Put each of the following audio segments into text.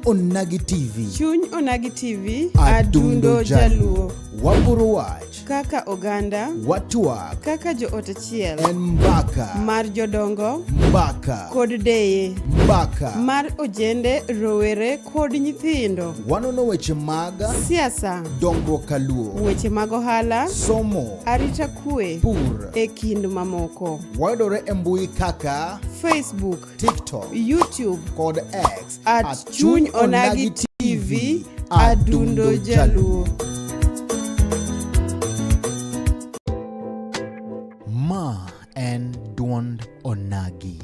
Onagi TV. Chuny Onagi TV. Adundo Jaluo. Waburo wach. Kaka oganda. Watuak. Kaka jo ot achiel. En mbaka. Mar jodongo. Mbaka. Kod deye. Mbaka. Mar ojende, rowere kod nyithindo. Wanono weche mag siasa. Dongruok kaluo. Weche mag ohala. Somo. Arita kwe. Pur. E kind mamoko. Wayudore e mbui kaka Facebook, TikTok, YouTube kod X at Chuny Onagi TV. Adundo Jaluo. Ma en duond Onagi.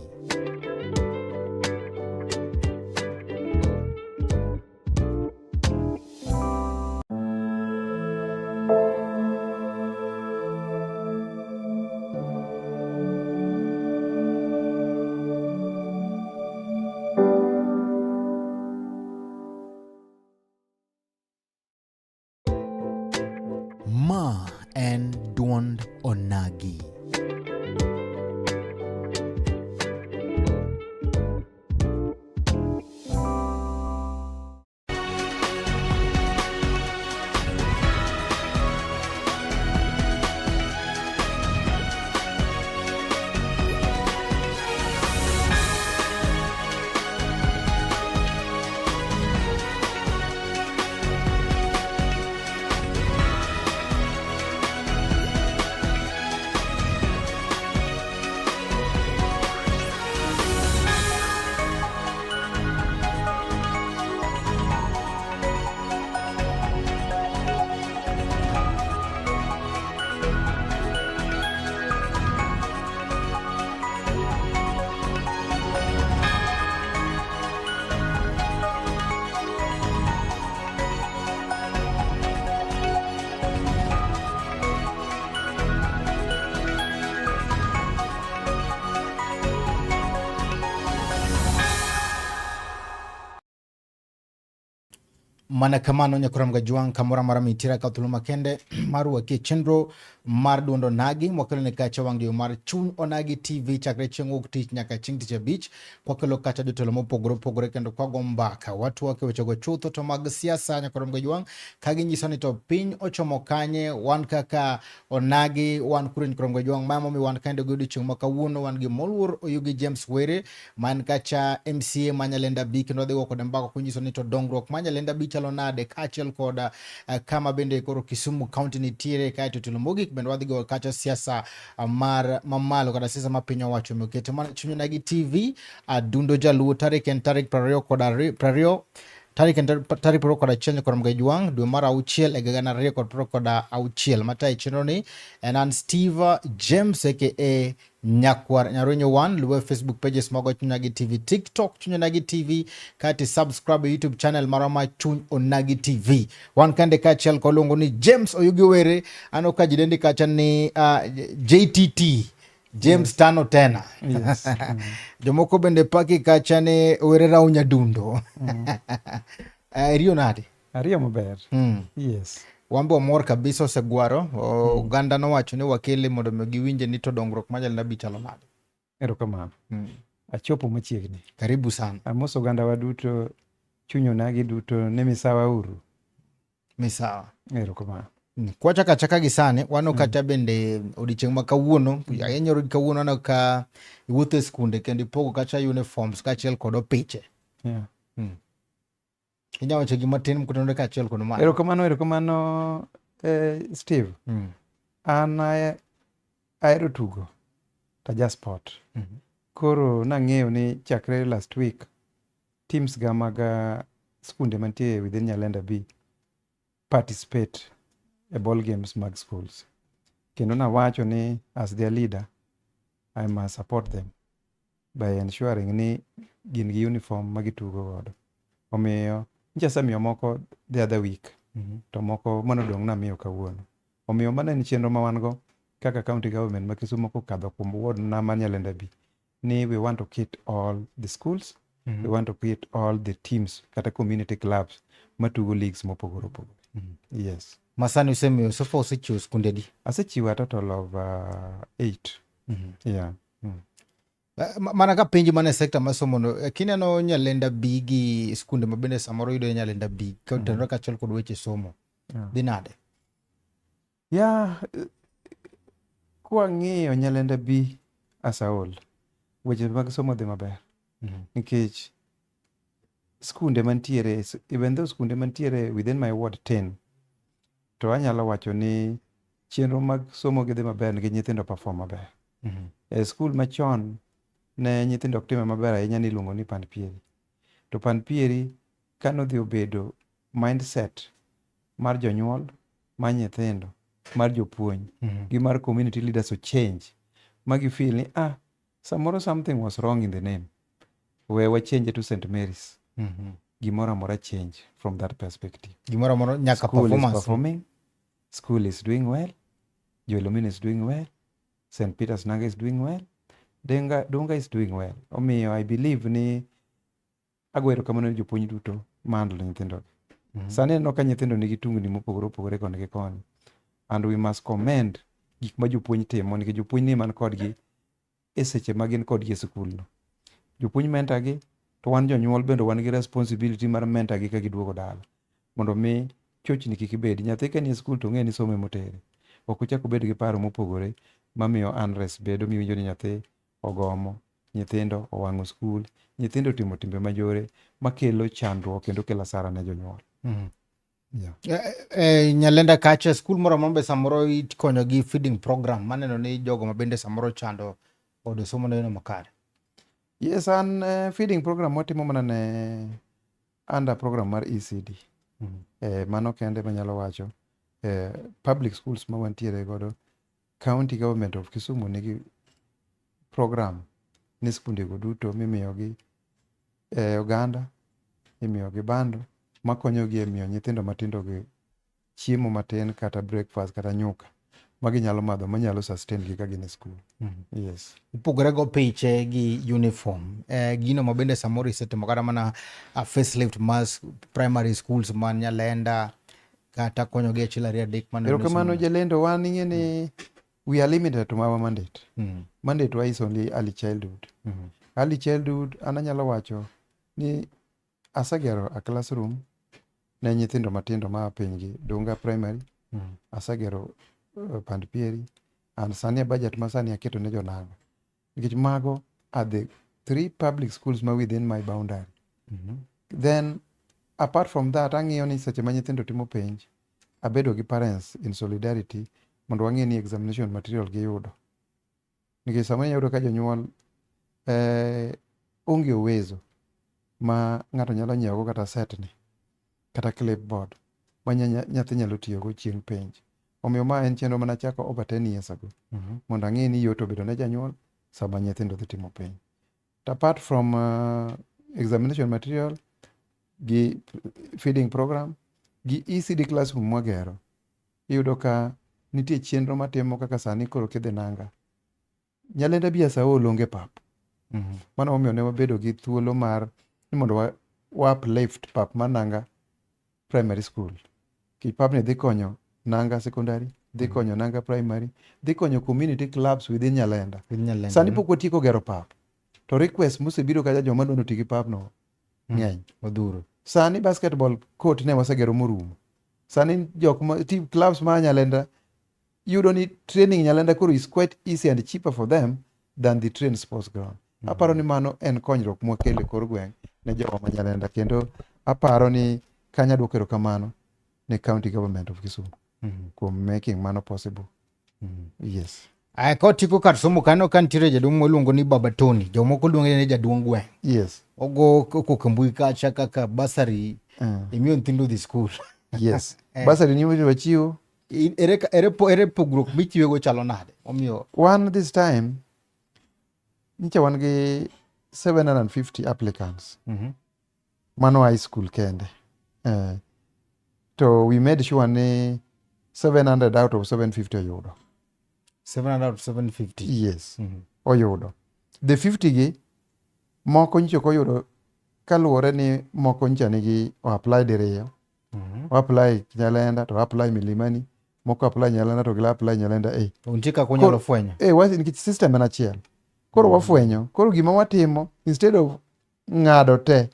Ma en duond Onagi. Mana kamano nyakuram gajuang kamora mara mitira ka tuluma kende maru ke chenro mar duondo nagi mwakelo ne kacha wangdio mar Chuny Onagi TV chakre chieng' wuok tich nyaka chieng' tich abich kwakelo kacha jotelo mopogore kendo kwago mbaka watu wake wechego chutho to mag siasa nyakuram gajuang kagi nyiso ni to piny ochomo kanye wan kaka Onagi wan kure nyakuram gajuang mamo mi wan kende gudi chieng' makawuono wan gi Moluor Oyugi James Were man kacha MCA Manyalenda B kendo wadhi wako mbaka kunyiso ni to dongruok Manyalenda B chalo nade kachiel koda kama bende koro Kisumu County nitiere kaeto tulomogik bende wadhi go kacha siasa mar mamalo kada siasa ma piny owacho mokete mana Chuny Onagi TV Adundo Jaluo tarik 20 koda 20 tarik pro koda chenye koram gajuang dwe mar auchiel e gana 2 koda auchiel mata chenro ni en Steve James aka Nyakwar Nyaronyo 1 luwe Facebook pages mago Chuny Onagi TV, TikTok Chuny Onagi TV kati subscribe YouTube channel marama Chuny Onagi TV wan kande kachiel kolongo ni James Oyugi Were ano ka jidendi kacha ni JTT James yes. Tano tena yes. Jomoko bende paki kacha ni Were Raunya Dundo Rio nade? Rio maber yes. Wambo mor kabisa osegwaro oganda no wacho ni wakele mondo giwinje ni to dongruok Manyalenda B chalo nade. Erokamano. Achopo machiegni. Karibu sana. Amos oganda waduto Chuny Onagi duto ne misawa uru. Misawa. Erokamano. Kwa chaka gisane wano kata bende odichieng' ma kawuono ayenyoro kawuono na ka iwuotho e skunde kendo ipogo kacha uniforms kachiel kod opiche. Yeah. Inyawacho gima tin mkutonore kachiel kod mano. Erokamano Steve. An ahero tugo taja sport. Koro nang'eyo ni chakre last week teams ga mag skunde mantie within Nyalenda B participate e ball games mag schools. Kendo nawacho ni as their leader I must support them by ensuring ni gin gi uniform magitugo godo. Omiyo nchasemiyo moko the other week to moko manodong' namiyo kawuono. Omiyo mana ni chenro ma wan go kaka county government ma Kisumu kokadho kuom ward na ma Nyalenda B ni we want to kit all the schools, we want to kit all the teams kata community clubs matugo leagues mopogore opogore. Yes. Masani usemi so far usechiwo skunde di? Asechiwo a total of 8. Yeah. Mana ka penji mana sekta masomo no kineno Nyalenda B gi skunde mabende samoro yudo Nyalenda B ka tenore kaachiel kod weche somo dhi nade? Kwang'iyo Nyalenda B asaol weche mag somo dhi maber nikech skunde mantiere, even though skunde mantiere within my ward 10, to anyalo wacho ni chenro mag somo gi dhi maber nikech nyithindo perform maber. E skul machon ne nyithindo ok time maber ahinya ni iluongo ni Panpieri. To Panpieri kanodhi obedo mindset mar jonyuol, mar nyithindo, mar jopuonj gi mar community leaders to change. Magi feel ni samoro something was wrong in the name. We change to St. Mary's. Gimoro amora change from that perspective. Gimoro amora nyaka School performance. is performing. School is doing well. Joel Omino is doing well. St. Peter's Nanga is doing well. Dunga is doing well. Omiyo I believe ni agwero kamano ni jopuonj duto mandlo nyithindo. Sani no ka nyithindo nigi tungni mopogore opogore koni gi koni. And we must commend gik ma jopuonj timo nikech jopuonj ni man kodgi e seche ma gin kodgi e skul no. Jopuonj mentor gi, to wan jonyuol bende wan gi responsibility mar mentor gi ka giduogo dala. Mondo mi chochni kik ibed. Nyathi ka ni e skul to ng'e ni somo motere. Ok ochak obed gi paro mopogore mamiyo unrest bedo, miwinjo ni nyathi ogomo, nyithindo owang'o skul, nyithindo timo timbe majore makelo chandruok kendo kelo asara ne jonyuol. Nyalenda kacha skul moro mambe samoro ikonyo gi feeding program maneno ni jogo mabende samoro chando od somo no makare. Yes, an feeding program watimo mana ne under program mar ECD. Mano kende manyalo wacho. Public schools ma wantiere godo, County Government of Kisumu nigi program ni skunde go duto mimiyogi oganda, imiyogi bando, makonyogi e miyo nyithindo matindo gi chiemo matin kata breakfast kata nyuka maginyalo madho manyalo sustain gi ka gin e skul. Yes. Upogore go piche gi uniform. Gino mabende samoro isetimo kata mana facelift mas primary schools man Nyalenda kata konyo gi achiel ariyo adek man. Erokamano jalendo, wan ing'e ni we are limited to our mandate. Mandate wa is only early childhood. Early childhood an anyalo wacho ni asegero a classroom ne nyithindo matindo ma pinygi Dunga primary. Asegero Panpieri, and sani a budget ma sani aketo ne jonanga. Nikech mago are the 3 public schools ma within my boundary. Then apart from that, ang'iyo ni seche ma nyithindo timo penj, abedo gi parents in solidarity mondo wang'e ni examination material giyudo. Nikech sama yudo ka jonyuol onge uwezo ma ng'ato nyalo nyiewogo kata set ni kata clipboard ma nyathi nyalo tiyogo chieng' penj. Omiyo ma en chenro mana chako over 10 years ago. Mondo ang'e ni yot obedo ne janyuol sama nyithindo dhi timo penj. Apart from examination material gi feeding program gi ECD classroom mwagero, iyudo ka nitie chenro matimo kaka sani koro kidhi nanga. Nyalenda B asaol onge pap. Mano omiyo ne wabedo gi thuolo mar ni mondo wa uplift pap mar Nanga primary school. Papni dhi konyo Nanga secondary, dhi konyo Nanga primary, dhi konyo community clubs within Nyalenda. Sani pok watieko gero pap. To request mosebiro kaja joma dwano ti gi papno ng'eny. Odhuro. Sani basketball court ne wasegero morumo. Sani team clubs ma Nyalenda yudo ni training Nyalenda koro is quite easy and cheaper for them than the train sports ground. Aparo ni mano en konyruok mwakelo e kor gweng' ne jowa ma Nyalenda, kendo aparo ni kanya duoko erokamano ne County Government of Kisumu kuom making mano possible. Yes. Kotiko kar somo kano kantiere jaduong' moluongo ni Baba Tony, jomoko luonge ni jaduong' gweng'. Yes. Ogo koko mbui kacha kaka basari imiyo nyithindo dhi skul. Yes. Basari ni wachiwo. Ere pogruok michiwego chalo nade? Omiyo One this time nyicha wan gi 750 applicants. Mano high school kende. To we made sure ni 700 out of 750 oyudo. 700 out of 750? Yes. Oyudo. The 50 gi moko nyicha ok oyudo kaluwore ni moko nyicha nigi o-apply diriyo. O-apply Nyalenda to o-apply Milimani. Moko apply Nyalenda to gila apply Nyalenda A. Untie kaka unyalo fwenyo? Nikech system en achiel. Koro wafwenyo, koro gima watimo, instead of ng'ado te,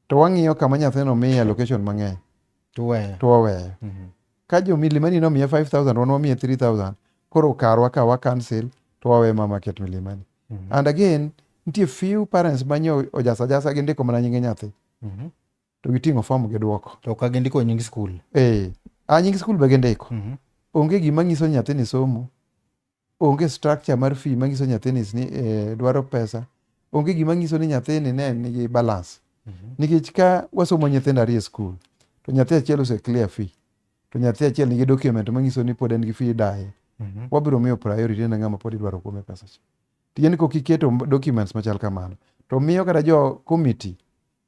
to wang'iyo kama nyathino miye allocation mang'eny. To waweyo. Ka jo Milimani nomiye 5,000, wan wamiye 3,000, koro karwa ka wa cancel, to wawe Mama Ket Milimani. And again, nitie few parents manyo ojasa gi ndiko mana nyinge nyathi. To giting'o form giduoko. To ka gindiko nying skul. Nying skul be gindiko. Onge gima ng'iso nyathini somo. Onge structure mar fee manyiso nyathini dwaro pesa. Onge gima ng'iso ni nyathini ne nigi balance. Nikech ka wasomo nyithindo ariyo e skul, to nyathi achiel ose clear fee, to nyathi achiel nigi document manyiso ni pod en gi fee daye, wabiro miyo priority ne ng'ama pod idwaro kuome pesa cha. Tiyeni kok iketo documents machal kamano, to miyo kata jo committee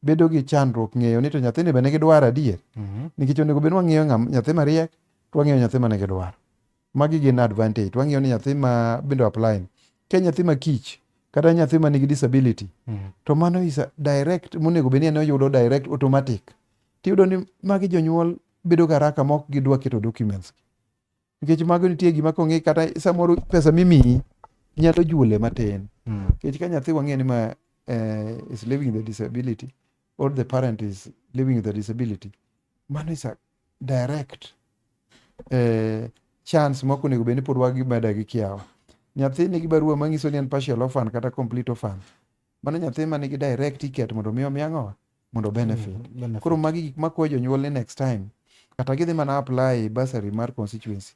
bedo gi chandruok ng'eyo ni to nyathini be nigi dwaro adier. Nikech onego bed wang'iyo nyathi mariek, to wang'iyo nyathi ma nigi dwaro. Magi gin advantage. Wang'iyo ni nyathi ma bendo apply. Ke nyathi ma kich, kata nyathi ma nigi disability, to mano is a direct, monego bed ni en oyudo direct automatic. Tiyudo ni magi jonyuol bedo garaka ma ok gidwa keto documents. Nikech mago nitie gima kong'i kata samoro pesa mimiyi nyalo jule matin. Nikech ka nyathi wang'e ni ma is living with the disability, or the parent is living with the disability, mano is a direct chance moko nego bed ni pod wagimeda gi kiawa. Nyathi nigi barua manyiso ni en partial orphan kata complete orphan. Mano nyathi ma nigi direct ticket mondo miyo miang'owa mondo benefit. Koro magi gik makwayo jonyuol ni next time, kata gidhi mana apply bursary mar constituency,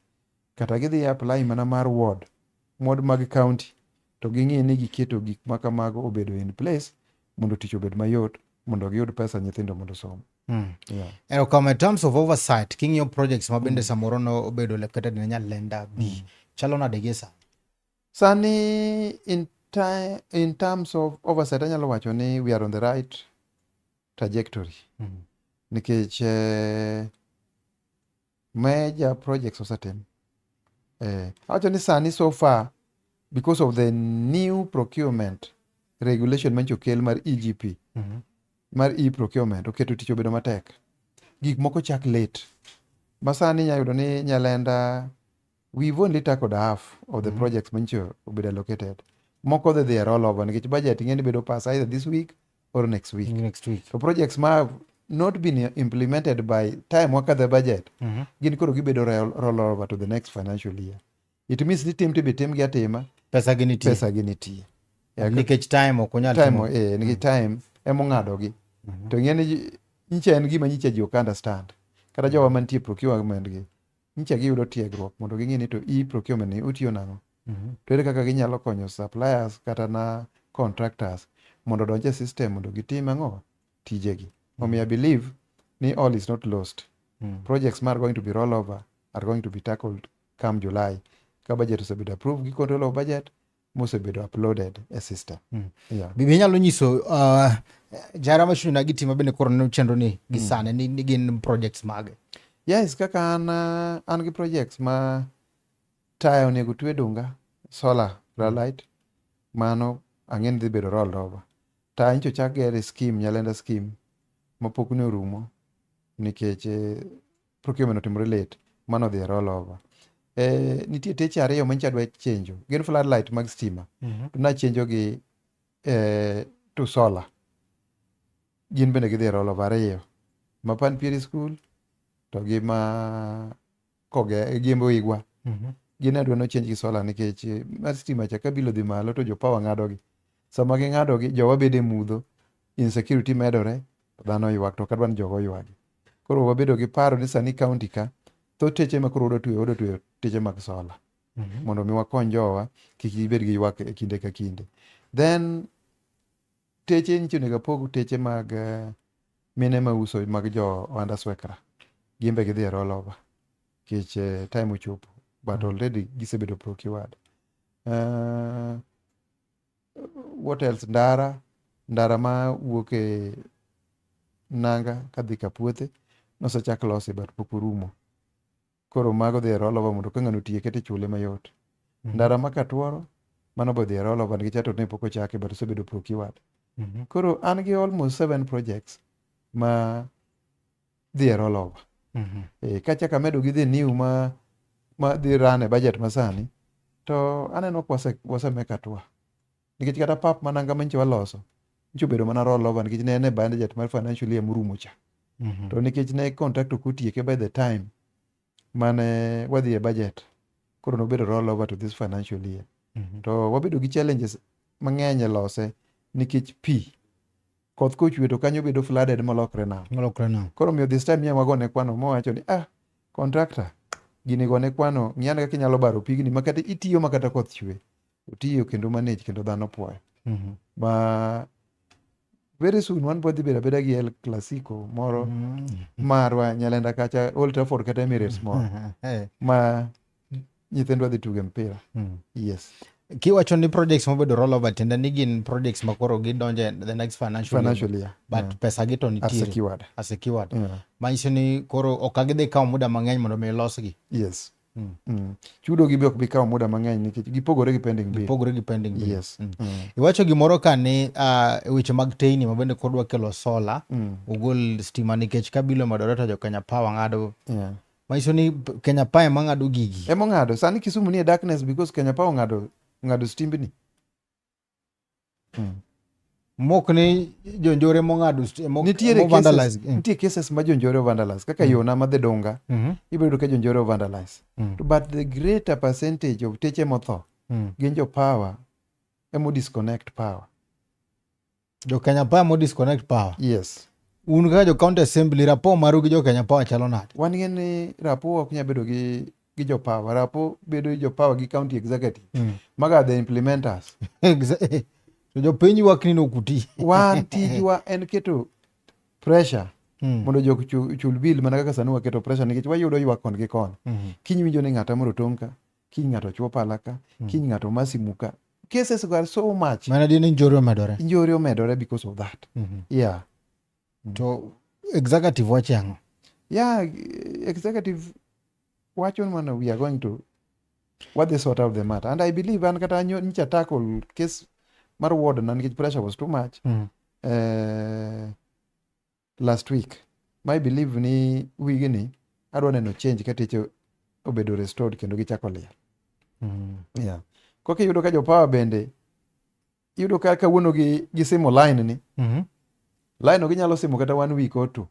kata gidhi apply mana mar ward mag county, to ging'i ni giketo gik makamago obedo in place mondo tich obed mayot, mondo giyud pesa nyithindo mondo som. In terms of oversight, king'iyo projects mabende samoro no obedo located ne Nyalenda B, chalo nade gi sani? Sani in terms of oversight, anyalo wacho ni we are on the right trajectory. Nikech major projects osetim. Awacho ni sani so far, because of the new procurement regulation mancho kel mar EGP, mar e-procurement, oketo tich obedo matek. Gik moko chak late. Masani nyayudo ni Nyalenda, we've only tackled half of the projects mancho obedo allocated. Moko they are all over. Nikech budget ingeni bedo pass either this week or next week. So projects ma have not been implemented by time waka the budget, gin koro gibedo roll over to the next financial year. It means ni tim tibi tim gi atima, pesa gi nitie. Nikech time ok onyal timo. Nikech time emo ng'ado gi. To ng'eni nyicha en gima nyicha ji ok understand. Kata jowa mantie procurement gi, nyicha giyudo tiegruok mondo ging'e ni to e-procurement ni utiyo nang'o. To ere kaka ginyalo konyo suppliers kata na contractors mondo donje e system mondo gitim ang'o tijegi. I believe ni all is not lost. Projects are going to be roll over are going to be tackled come July. Ka budget osebedo approved gi control of budget, mosebedo uploaded e system. Bibi nyalo nyiso jara machuni na giti mabende koro ne chenro ni gisane ni gin projects mage. Yes, kaka an gi projects ma tayo nego twe dunga solar light, mano ang'en dhi bedo rolled over. Ta incho chak gere scheme, Nyalenda scheme mapok ne orumo nikech procurement otimore late, mano dhi roll over. Nitie teche ariyo mancha dwa chenjo, gin floodlight mag stima, to na chenjo gi to solar. Gin bende gidhi roll over ariyo, ma Pan Pieri School to gi ma Koge Giembo Igwa. Gin adwa no change gi solar nikech mar stima cha kabilo dhi malo to jo power ng'ado gi. Sama ging'ado gi, jowa bede mudho, insecurity medore, dhano ywak, to kadwan jogo ywagi. Koro wabedo gi paro ni sani county ka, tho teche ma koro odo tuyo teche mag solar. Mondo mi wakony jowa, kik gibed gi ywak e kinde ka kinde. Then, teche nicho onego pog teche mag mine ma uso mag jo ohand aswekra. Gimbe gidhi roll over. Kich time ochopo, but already gisebedo procured. What else? Ndara ma wuok e nanga kadhi ka puothe nosechak losi but pok orumo. Koro mago dhi roll over mondo ka ng'ano tiye kete chule mayot. Ndara ma Katuoro mano bo dhi roll over nikech ato ne pok ochake but osebedo procured. Koro an gi almost 7 projects ma dhi roll over. Kachaka medo gi dhi new ma dhi run e budget masani, to aneno kwase make atua. nikech kata pap mananga manyicho waloso nyicho bedo mana roll over nikech ne ene budget mar financial year morumo cha. To nikech ne contract ok otieke by the time mane wadhi e budget, koro nobedo roll over to this financial year. To wabedo gi challenges mang'eny e lose nikech pi koth kochwe to kanyo bedo flooded molokre nam. Koro miyo this time wagone kwano mowacho ni contractor gini gone kwano ng'iyane kaka inyalo baro pigni makata itiyo makata koth chwe otiyo kendo manage kendo dhano puoyo. Ma very soon wan bodhi bedo abeda gi El Clasico moro marwa Nyalenda kacha, Old Trafford kata Emirates moro ma nyithindwa dhi tuge mpira. Yes. Kiwacho ni projects mobedo roll over tiende ni gin projects makoro gidonje the next financial year. But pesa gi to nitiere. As a keyword. Manyiso ni koro ok gidhi kawo muda mang'eny mondo mi losgi. Yes. Chudo gi be ok bi kawo muda mang'eny nikech gipogore gi pending bill. Yes. Iwacho gimoro ka ni weche mag teyni mabende kodwa kelo sola ugol stima nikech kabilo medore to jo Kenya Power ng'ado. Manyiso ni Kenya Power ema ng'ado gigi. Ema ng'ado. Sani Kisumu ni e darkness because Kenya Power ng'ado stimbni. Mok ni jonjore mong'ado nitie cases ma jonjore vandalize kaka yona madhi Dunga ibedo ka jonjore vandalize. But the greater percentage of teche motho gin jo power emo disconnect power. Jo Kenya Power mo disconnect power. Yes. Un ka jo county assembly rapo maru gi jo Kenya Power chalo nade? Wan ng'e ni rapo ok nya bedo gi jo power. Rapo bedo jo power gi county executive maga the implementers. So jo piny ywak ni nokuti. Wan tijwa en keto pressure mondo jok chul bill mana kaka sani waketo pressure nikech wayudo ywak kon gi kon. Kiny winjo ni ng'ata moro tong' ka, kiny ng'ato chwo pala ka, kiny ng'ato masimu ka. Cases are so much. Mana di ni njore omedore. Njore omedore because of that. Yeah. To executive wacho ang'o? Yeah, executive wacho mana we are going to what they sort out the matter. And I believe an kata nyocha tackle case mar ward na nikech pressure was too much last week. My believe ni wigni adwa neno change ka teche obedo restored kendo gichako liel. Yeah. Koki yudo ka jo power bende yudo ka kawuono gi simo line ni. Line ginyalo simo kata 1 week or 2.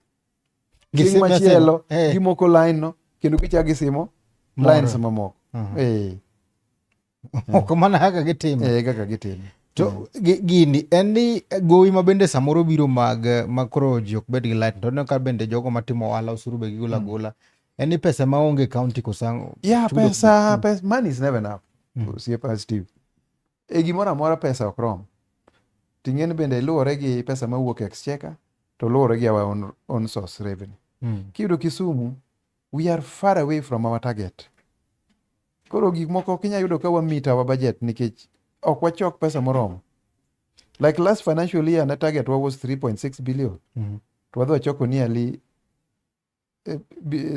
Gisimo machielo gimoko line no kendo gichak gisimo lines mamoko. Ok mana kaka gitimo. Kaka gitimo. To gini en ni gowi ma bende samoro biro makoro ji ok bed gi light to ne ka bende jogo matimo ohala osuru be gigola gola. En ni pesa maonge county kosango. Yeah, pesa money is never enough. Siepa Steve. Gimoro amora pesa ok rom. Ting'en bende luwore gi pesa mawuok exchequer to luwore gi our own source revenue. Kiyudo Kisumu, we are far away from our target. Koro gik moko kinya yudo ka wa meet our budget nikech ok wachok pesa moromo. Like last financial year na target was 3.6 billion. To wadhi wachoko nearly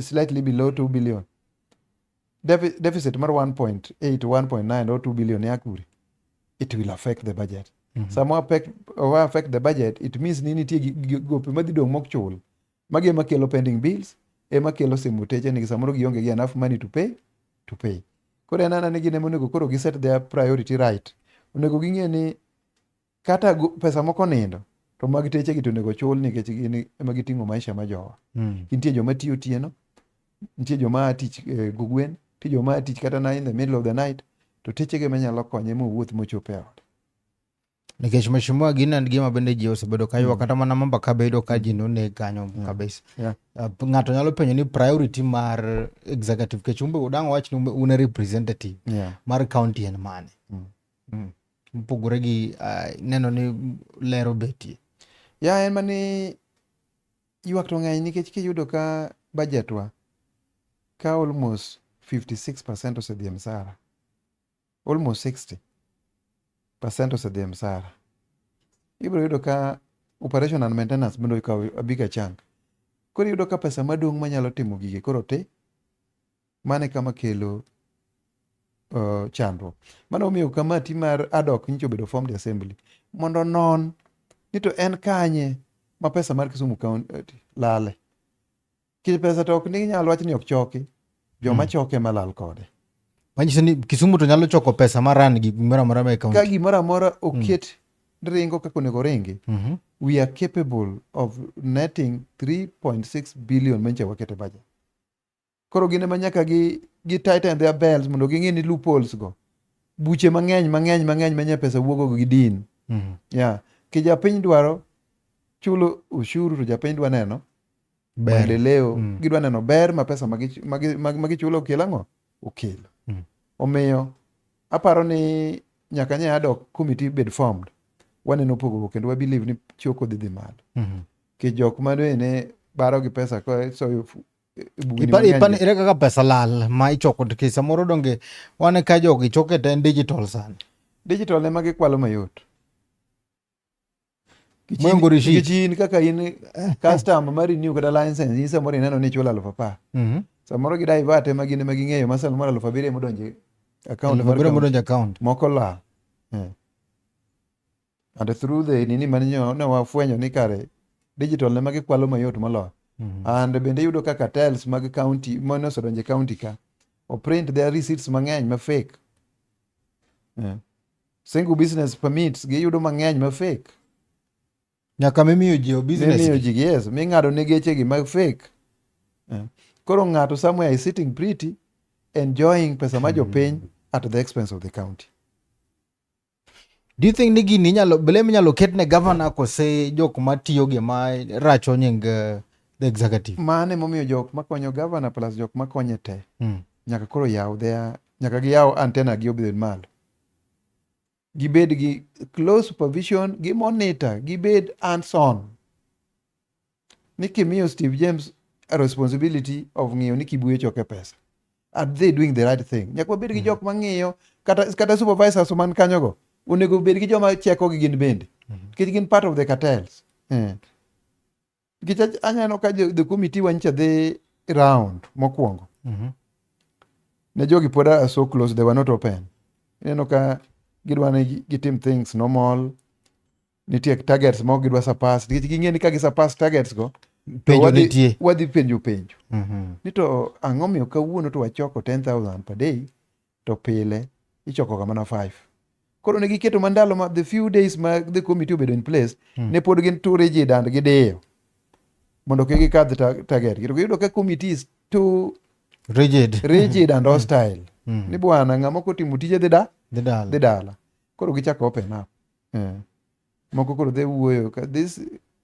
slightly below 2 billion. Deficit mar 1.8 1.9 or 2 billion yakuri. It will affect the budget. Sama affect the budget, it means ni nitie gope madhi dong' mok chul. Magi ema kelo pending bills, ema kelo simu teche ni samoro gionge gi enough money to pay. Koro enana ni gine monego koro giset their priority right. Onego ging'e ni kata pesa moko nindo to mag teche gi to onego chul nikech gini ema giting'o maisha ma jowa. Nitie joma tiyo otieno, nitie joma tich gugwen, nitie joma tich kata na in the middle of the night, to teche gi manyalo konye mowuoth mochop e ot. Nikech mheshimiwa gina gima bende ji osebedo ka ywak kata mana mamba ka bedo ka ji none kanyo kabisa. Ng'ato nyalo penjo ni priority mar executive kech umbe udang' wach ni une representative mar county en mane. Mpogore gi neno ni lero betie. En mani ywak to ng'eny nikech kiyudo ka budget wa ka almost 56% osedhi msara. Almost 60% osedhi msara. Ibiro yudo ka operation and maintenance bendo ikaw a bigger chunk. Koro yudo ka pesa madong' manyalo timo gige koro te mane kama kelo chandruok. Mano omiyo kamati mar ad hoc nyicho bedo formed assembly mondo non ni to en kanye ma pesa mar Kisumu County lale. Kich pesa to ok ni nyalo wach ni ok choki, joma choke malal kode. Manyiso ni Kisumu to nyalo choko pesa maran gi gimoro amora e Ka kaunti. gimoro amora oket ringo kaka onego ringi, we are capable of netting 3.6 billion manche wakete budget. Koro gine ma nyaka gi tighten their belts mondo ging'e ni loopholes go. Buche mang'eny manya pesa wuogo gi din. Yeah. Ki japiny dwaro chulo ushuru to japiny dwa neno maendeleo, gidwa neno ber ma pesa magichulo okelo ang'o? Okelo. Omiyo aparo ni nyaka nya adok committee bed formed. Waneno pogo kendo wa believe ni choko dhi malo. Ki jok mane baro gi pesa ko so Ipan ere kaka pesa lal ma ichoko to samoro donge wane ka jogi choke en digital sana. Digital ema gikwalo mayot. Mwengo rishi. Kichin kaka in customer mar renew kata license in samoro ineno ni chulo 10,000. Samoro gi divert ema gin ema ging'eyo masal moro 7,000 modonje account moko la. And through the nini manyo ne wafwenyo ni kare digital ema gikwalo mayot moloyo. And bende yudo ka cartels mag county mono sodonje county ka o print their receipts mang'eny ma fake. Single business permits giyudo mang'eny ma fake. Nyaka mimiyo ji business. Mimiyo ji, yes. Ming'ado ne geche gi mag fake. Koro ng'ato somewhere is sitting pretty enjoying pesa ma jopiny at the expense of the county. Do you think ni gini inyalo ketne governor kose jok matiyo gi ma racho nying the executive? Mane momiyo jok makonyo governor plus jok makonye te. Nyaka koro nyaka giyaw antenna gi obed malo. Gibed gi close supervision, gi monitor, gibed hands on. Ni kimiyo Steve James a responsibility of ng'iyo ni Kibuye choke pesa. Are they doing the right thing? Nyaka wabed gi jok mang'iyo, kata supervisors man kanyo go, onego bed gi joma cheko gi gin bende. Nikech gin part of the cartels. Nikech aneno ka the committee wancha dhi round mokwongo. Ne jogi pod are so close, they were not open. Ineno ka gidwa ni gitim things normal. Nitie targets mo gidwa surpass. Nikech ging'e ni ka surpass targets go, penjo nitie. Wadhi penjo. Nito ang'o miyo kawuono to wachoko 10,000 per day to pile ichoko kamana 5. Koro ne giketo mandalo ma the few days ma the committee obedo in place ne pod gin too rigid and gideyo mondo kik gikadh target. Kendo giyudo ka committee is too rigid and hostile. Ni bwana ng'ama kotimo tije dhi dala. Koro gichako open up. Moko koro dhi wuoyo ka this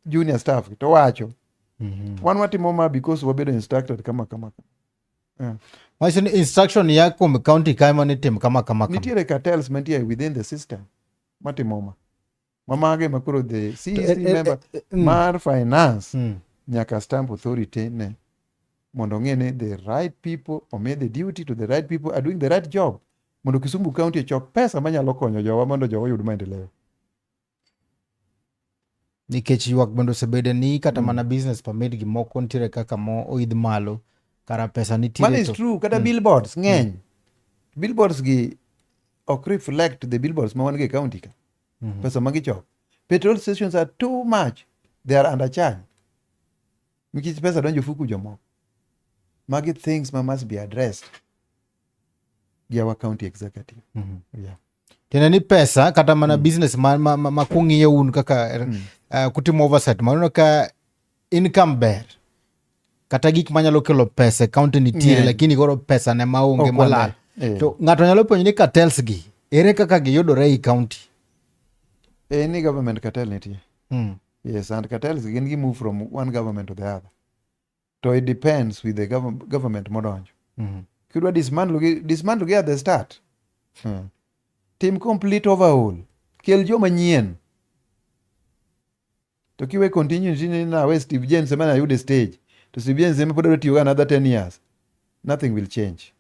junior staff to wacho wan watimo ma because wabedo instructed kama. Maisha ni instruction ya kuom county kaima ni tim kama. Nitiere cartels mantie within the system matimo ma. Mamage makoro the CEC member mar finance nyaka stamp authority ne mondo ng'e ni the right people omi the duty to the right people are doing the right job mondo Kisumu County chok pesa manyalo konyo jowa mondo jowa yud maendeleo. Nikech ywak bende osebede ni kata mana business permit gi moko nitiere kaka mo oidh malo kara pesa nitiere. Man is true. Kata billboards ng'eny. Billboards gi ok reflect the billboards ma wan ge county ka. Pesa ma gichoko. Petrol stations are too much. They are undercharged. Nikech pesa donjo fuku jomoko. Magi things ma must be addressed gi our county executive. Yeah. Tena ni pesa kata mana business ma kung'iyo un kaka kutimo oversight mano ka income ber kata gik manyalo kelo pesa county nitiere lakini koro pesa ne maonge malal. To ng'ato nyalo penjo ni cartels gi ere kaka giyudore ei county? Any government cartel nitie. Yes, and cartels gin gi move from one government to the other. So it depends with the government modonjo. Kidwa dismantle gi at the start. Team complete overhaul. Kel jo manyien. To kiwe continue ni na we Steve James ema na yude stage. To Steve James ema pod tiyo another 10 years. Nothing will change.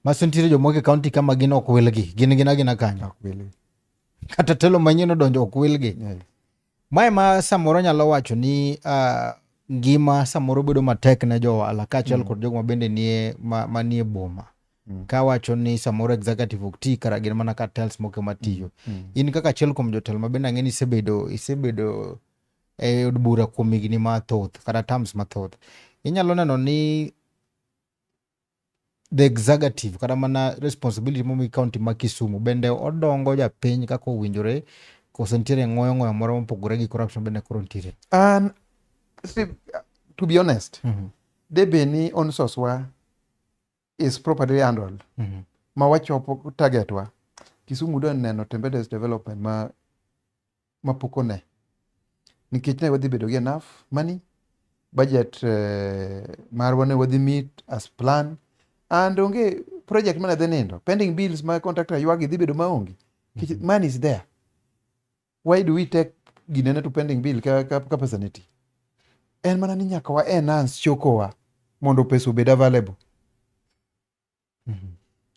Maso nitiere jomoko county kama gin ok wilgi. Gin kanyo. Ok wilgi. Kata telo manyien odonjo ok wilgi. Mae ma samoro nyalo wacho ni ngima samoro bedo matek ne jo ohala kaachiel kod jogo mabende nie boma. Ka wacho ni samoro executive ok ti kara gin mana cartels moko matiyo. In kaka achiel kuom jotelo mabende ang'e ni isebedo e od bura kuom higni mathoth kata terms mathoth. Inyalo neno ni the executive kata mana responsibility momi county ma Kisumu bende odongo japiny kaka owinjore koso nitiere ng'oyo moro mopogore gi corruption bende koro nitiere? An, Steve, to be honest, debe ni on soswa is properly handled. Ma wachopo target wa. Kisumu dwa neno Tembedes development ma pokone. Nikech ne wadhi bedo gi enough money, budget marwa ne wadhi meet as plan, and onge project mana dhi nindo. Pending bills ma contractor ywagi dhi bedo maonge. Money is there. Why do we take ginene to pending bill ka pesa niti? En mana ni nyaka wa enhance chokowa mondo pesa obed available.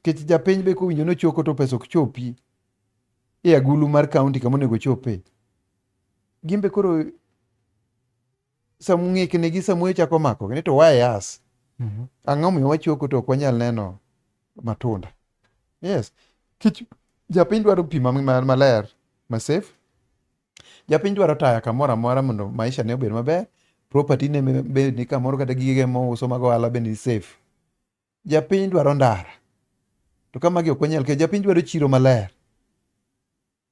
Kech japiny be kowinjo no choko to pesa ok chopi e agulu mar county kama onego chope. Gimbe koro ng'iknegi samuoyo chako mako ni to why us? Ang'o miyo wachoko to ok wanyal neno matunda? Yes. Kech japiny dwaro pi maler, ma safe. Japiny dwaro taya kamoro amora mondo maisha ne obed maber. Property ne bed ni kamoro kata gige mouso mag ohala bende ni safe. Japiny dwaro ndara. To kama gi ok wanyal, ke japiny dwaro chiro maler.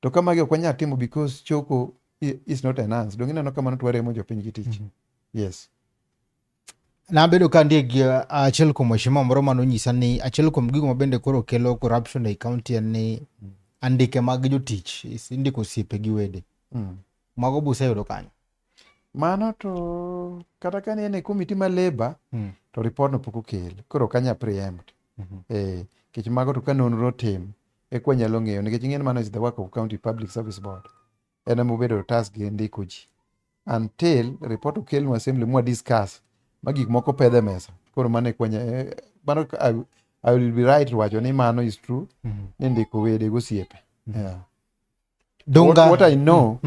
To kama gi ok wanyal timo because choko is not enhanced. Donge neno kamano to waremo jopiny gi tich. Yes. Nabedo ka ndie gi achiel kuom mheshimiwa moro manonyisa ni achiel kuom gigo mabende koro kelo corruption e county en ni andike mag jotich, indiko osiepe gi wede. Mago buseyudo kanyo? Mano to kata ka ni en e komiti ma labor, to report no pok okel. Koro kanya preempt. Kech mago to ka nonro tim e kwa nyalo ng'eyo. Nikech ing'en mano is the work of County Public Service Board. En ema obedo task gi ndiko ji. Until report okel no assembly mwa discuss ma gik moko pedhe mesa. Koro mano e kwanya mano I will be right wacho ni mano is true. Ni ndiko wede gosiepe. Yeah. What I know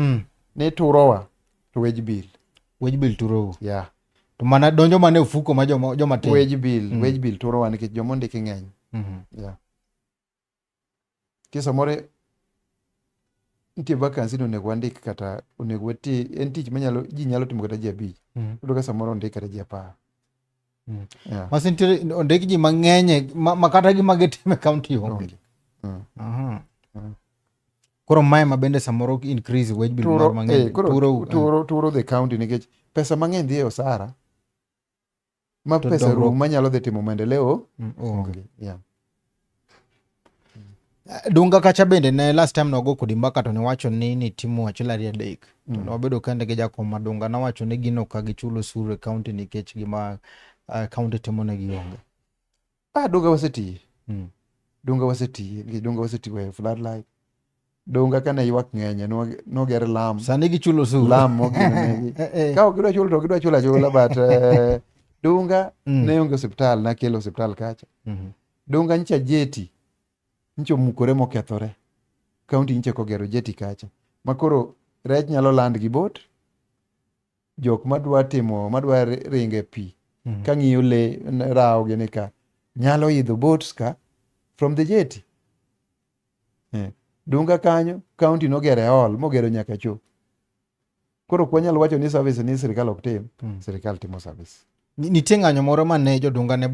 ni turowa to wage bill. Wage bill turo. Yeah. To mana donjo mane ofuko ma joma tin. Wage bill turowa nikech joma ndiki ng'eny. Yeah. Kisa more nitie vacancy no onego wandik kata onego wati en tich manyalo ji nyalo timo kata ji abich. Yudo ka samoro ondik kata ji 10. Yeah. Masintiere ondik ji mang'eny ma kata gima gitime county onge. Koro mae mabende samoro increase wage bill mar mang'eny. Turo the county nikech pesa mang'eny dhi e osara. Ma pesa rum manyalo dhi timo maendeleo onge. Yeah. Dunga kacha bende ne last time nogo kodi mbaka to niwacho ni timo achiel ariyo adek. To nobedo kende gi jakom madunga nawacho ni gino ka gichulo osuru e county nikech gima county timo ne gionge. Dunga waseti. Dunga waseti we floodlight. Dunga kana ywak ng'enye no ger lam. Sani gichulo osuru. Lam mogine. Ka ok gidwa chulo to gidwa chulo achula but Dunga ne onge osiptal na kelo osiptal kacha. Dunga ncha jeti. Ncho mukore mokethore. County nche kogero jeti kacha. Makoro rech nyalo land gi bot. Jok madwa ringe pi. Ka ng'iyo le rao gini ka. Nyalo idho boats ka from the jetty. Dunga kanyo, county nogere all, mogero nyaka cho. Koro kwa nyalo wacho ni service ni sirikal ok tim. Sirikal timo service. Nitie ng'anyo moro mane jo dunga ne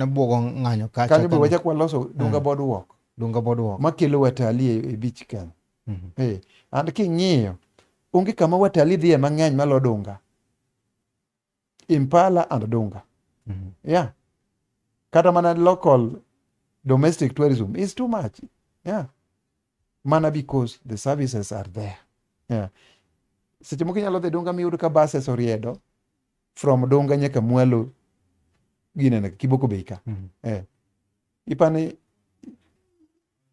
buogo ng'anyo kacha. Kanyo wacha kwa loso dunga boardwalk. Dunga boardwalk. Makelo watalii e beach kan. And king'iyo, onge kama watalii dhie mang'eny malo dunga. Impala and Dunga. Yeah. Kata mana local domestic tourism is too much. Yeah. Mana because the services are there. Yeah. Seche moko nyalo dhi Dunga miyudo ka buses oriedo from Dunga nyaka Mwalo ginene Kiboko Bay ka. Ipani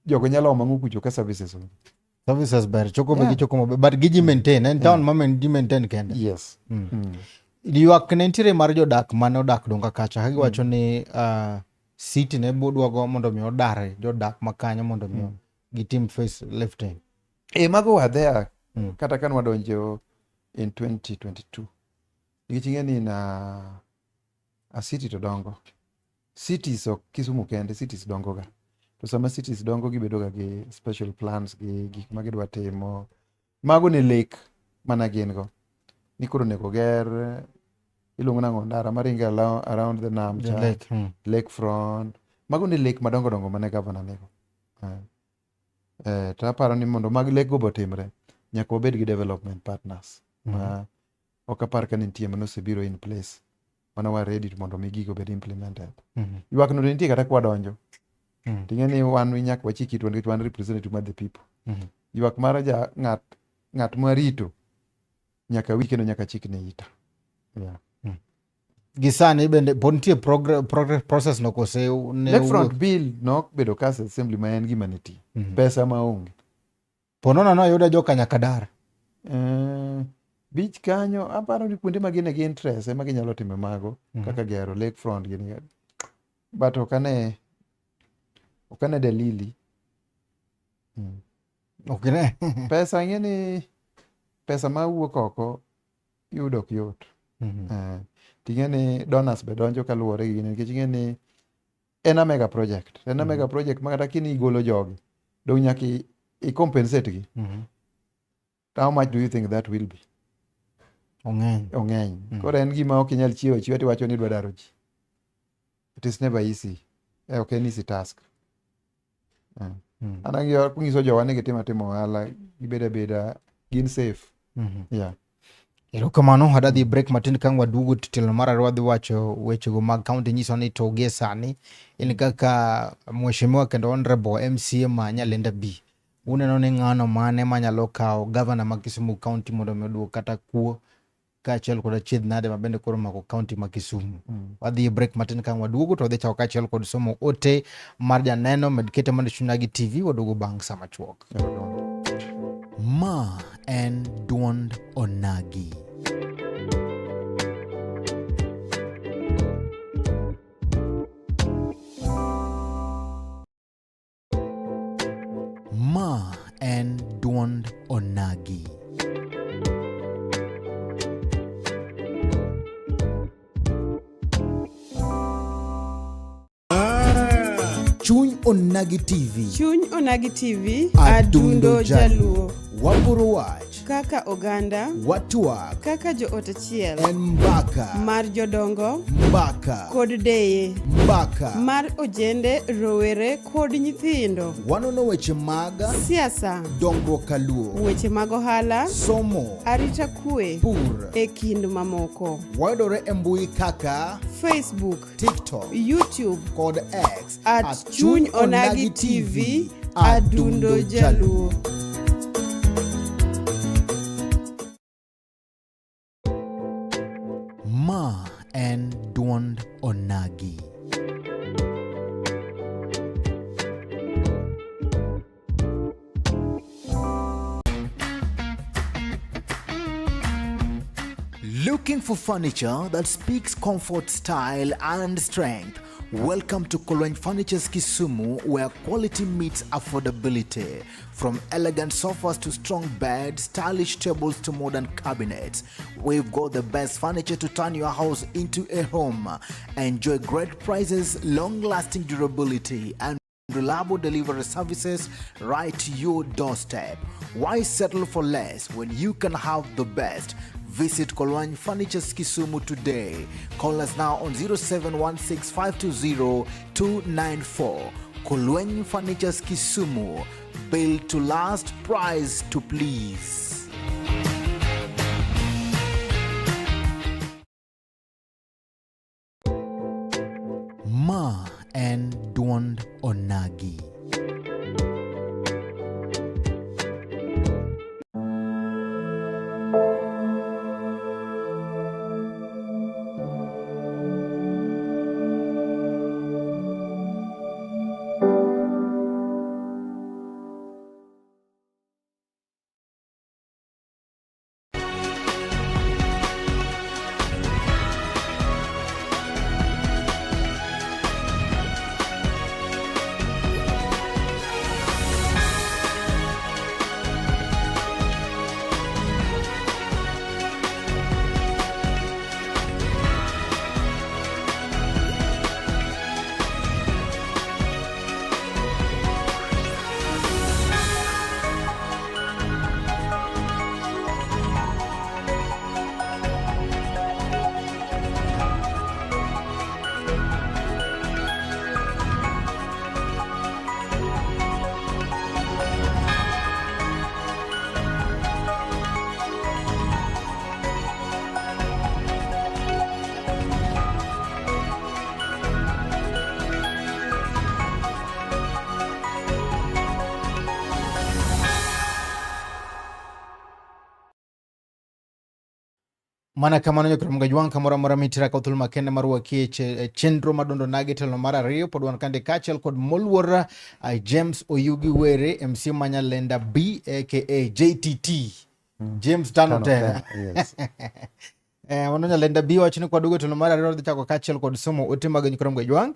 jogo nyalo mangu kucho ka services. Services ber choko be choko mo but giji maintain en town mamen di maintain kende. Yes. Ywak ne nitiere mar jodak mane odak Dunga kacha ka giwacho ni city ne budwago mondo mi odare jodak makanyo mondo mi gitim face lifting. Mago were there kata kan wadonjo in 2022. Nikech ni na a city to dongo. Cities ok Kisumu kende, cities dongo ga. To sama cities dongo gibedo ga gi special plans gi gik ma gidwa timo. Mago ne lake mana gin go. Ni koro nego ger iluongo nango ndara maringa around the nam cha, lake front, Mago ni lek madongo dongo mane gavana nego. To aparo ni mondo mag lek go botimre, nyaka wabed gi development partners. Ok apar ka nitie mano osebiro in place. Mana wa ready mondo mi gigo bed implemented. Ywak no nitie kata kwa donjo. Ting'e ni wan nyaka wachiki it wan representative of the people. Ywak mar ng'at marito nyaka wi kendo nyaka chik ne ita. Gisani bende pod nitie process no kose Lakefront bill nok bedo kas assembly ma en gima nitie. Pesa ma onge. Ponono no yudo joka nyaka dar. Bich kanyo aparo ni kuonde ma gin gi interest ema ginyalo time mago kaka gero lakefront gini. But okane dalili. Okay. Pesa ngeni pesa ma wuok oko yudo ok yot. Ting'e ni donors be donjo kaluwore gi gini nikech ing'eni en a mega project. En a mega project ma kata kini igolo jogi dong nyaka i compensate gi. How much do you think that will be? Ong'eny. Koro en gima ok inyal chiwo tiwacho ni dwa daro ji. It is never easy. Ok en easy task. Anang'iyo kunyiso jowa ni gitimo ohala gibeda gin safe. Yeah. Erokamano hadadhi break matin kang waduogo titelo mar ariyo wadhi wacho wechego mag kaunti nyiso ni to gie sani in kaka mheshimiwa kendo honorable MCA ma Nyalenda B. Uneno ni ng'ano mane manyalo kawo gavana ma Kisumu kaunti mondo oduog kata kuo kaachiel kod achiedh nade mabende koro mako kaunti ma Kisumu. Wadhi break matin kang waduogo to wadhi chako kaachiel kod somo ote mar janeno med kete mar Onagi TV waduogo bang' sama chuok. Ma en duond Onagi. Ma en duond Onagi. Chuny Onagi TV. Chuny Onagi TV, Adundo Jaluo. Waporo wach. Kaka oganda, Watwak. kaka joot achiel. En mbaka. Mar jodongo, Mbaka. kod deye. Mbaka. Mar ojende, rowere kod nyithindo. Wanono weche mag Siasa, dongruok kaluo. weche mag ohala, Somo. arita kwe, Pur. e kind mamoko. Wayudore e mbui kaka Facebook, TikTok YouTube, kod X at Chuny Onagi TV, Adundo Jaluo. Ma en duond Onagi. Looking for furniture that speaks comfort, style, and strength? Welcome to Kolweny Furniture's Kisumu, where quality meets affordability. From elegant sofas to strong beds, stylish tables to modern cabinets, we've got the best furniture to turn your house into a home. Enjoy great prices, long-lasting durability, and reliable delivery services right to your doorstep. Why settle for less when you can have the best? Visit Kolweny Furniture's Kisumu today. Call us now on 0716-520-294. Kolweny Furniture's Kisumu. Built to last, price to please. Ma en duond Onagi. mana kamano nyokro mga juang kamora mora mitira ka thulma kende marwa kie chenro madondo nage telo mara rio pod wan kande kachel kod molwora James Oyugi Were MC Manyalenda B aka JTT James Tano tena yes. Wanonya lenda B wachini kwa dugo telo mara rio dhicha kwa kachel kod somo otima nyokro mga juang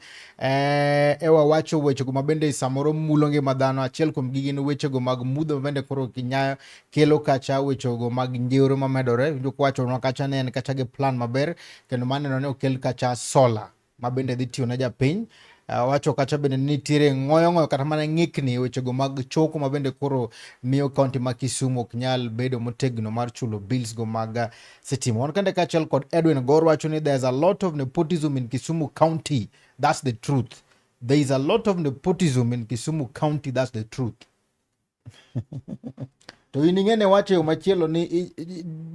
ewa wacho weche go mabende samoro mulonge madhano achiel kuom gigi ni weche go mag mudho mabende koro kinyayo kelo kacha weche go mag njiro mamedore winjo kwacho no kacha ne en kacha ge plan maber kendo maneno ne okel kacha solar mabende dhi tiyo na japiny wacho kacha bende nitiere ngoyo kata mana ng'ikni weche go mag choko mabende koro miyo kaunti ma Kisumu ok nyal bedo motegno mar chulo bills go mag sitima. Wan kende kachel kod Edwin Gor wacho ni there's a lot of nepotism in Kisumu County. That's the truth. There is a lot of nepotism in Kisumu County. That's the truth. To iningene wache yo machielo ni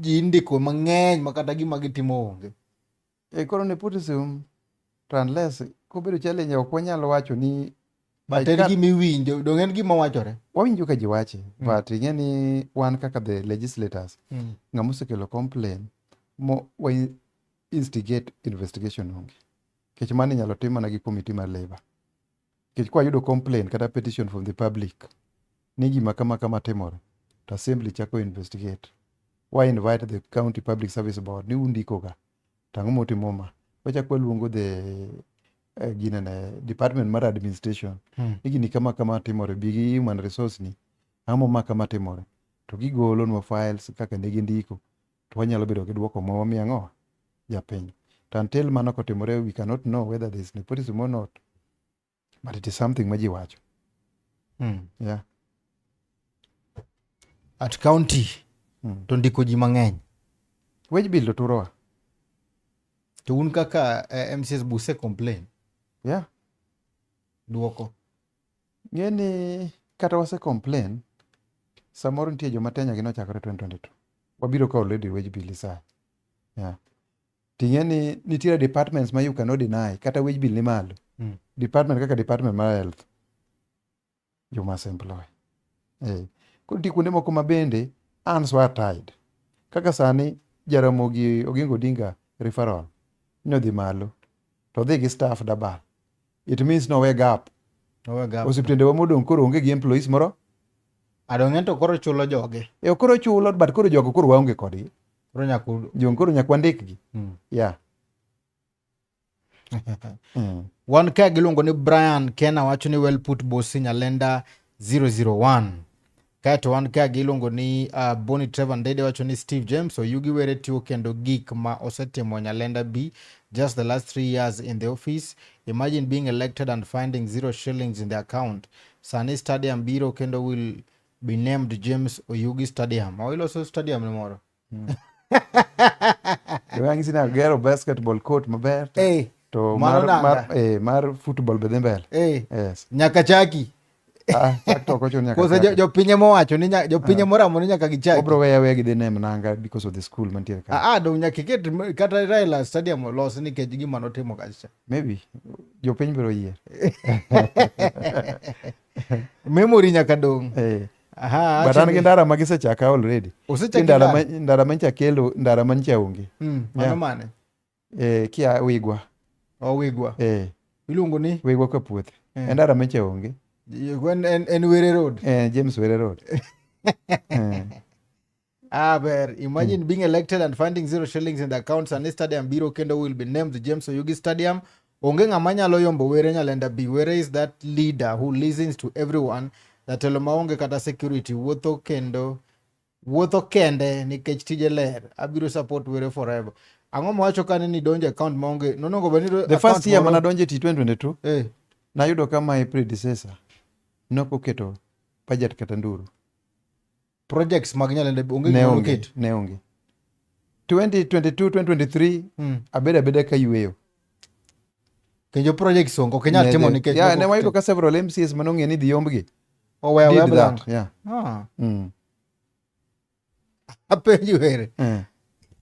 indiko mang'eny makata gima gitimo onge. Koro nepotism unless kobedo challenge ok wanyalo wacho ni but en gima iwinjo dong en gima wachore. Wawinjo ka ji wache but ing'e ni wan kaka the legislators ng'ama osekelo complain wa instigate investigation onge. Kech mano inyalo tim mana gi committee mar labor. Kech kwa yudo complain kata petition from the public ni gima kama timore to assembly chako investigate. Why invite the county public service board ni undiko ga tang'o motimo ma wachako luongo the department mar administration ni gini kama timore bigi human resource ni amo kama timore to gigolo nwa files kaka ne gindiko to wanyalo bedo gi duoko ma wamiyo ang'o japiny. To until mano kotimore we cannot know whether there is nepotism or not, but it is something maji wacho. Yeah. At county to ndiko ji mang'eny Wage bill to turowa. to un kaka MCS buse complain Yeah. duoko Ng'e ni kata wase complain samoro nitie joma tenya gi nochakore 2022 wabiro ka already wage bill isa. Yeah. Ting'e ni nitiere departments ma you cannot deny kata wage bill ni malo. Department kaka department mar health you must employ. Koro nitie kuonde moko ma bende hands were tied. Kaka sani Jaramogi Oginga Odinga referral nodhi malo to dhi gi staff dabal. It means no way gap. Osiptende wa modong' koro onge gi employees moro. Adong' ento koro chulo joge. Koro chulo but koro jogo koro waonge kodgi. Koro nyakwa ndikgi. Yeah. Wan ka giluongo ni Brian Kena wacho ni well put Bosi Nyalenda 001. Kato wan ka giluongo ni Bonnie Trevor Ndede wacho ni Steve James Oyugi Were tiyo kendo gik ma osetimo Nyalenda B just the last 3 years in the office. Imagine being elected and finding 0 shillings in the account. Sani Stadium biro kendo will be named James Oyugi Stadium. Oilo so stadium ni moro. Wang sina gero basketball court maber. To mar football bedhe mbele. Yes. Nyaka chaki. Kosa jopinye mowacho ni jopinye moramo ni nyaka gichaki. Obro weya gidhi neno nanga because of the school mantiere ka. Dong nyaka iket kata Raila Stadium los nikech gima notimo kacha. Maybe jopiny biro yie. Memory nyaka dong. But an gi ndara ma gisechaka already. Ndara mancha kelo ndara mancha onge. Mano mane? Kia Wigwa. Wigwa. Iluongo ni Wigwa ka puothe. Ndara mancha onge. En Were Road. James Were Road. But imagine being elected and finding 0 shillings in the accounts and Stadium Biro Kendo will be named the James Oyugi Stadium. Onge ng'ama nyalo yombo Were Nyalenda B. Were is that leader who listens to everyone. That maonge kata security wuotho kende nikech tije ler. Abiro support Were forever. Ang'o mawacho kane ni donje account maonge nonongo bani the first year mana donje T2022 nayudo ka my predecessor nokoketo budget kata nduru projects mag Nyalenda onge ne onge 2022 2023 abeda ka yueyo kenjo projects ongo kenyal timo nikech ne wayudo ka several MCs manong'e ni dhi yombgi apenji Were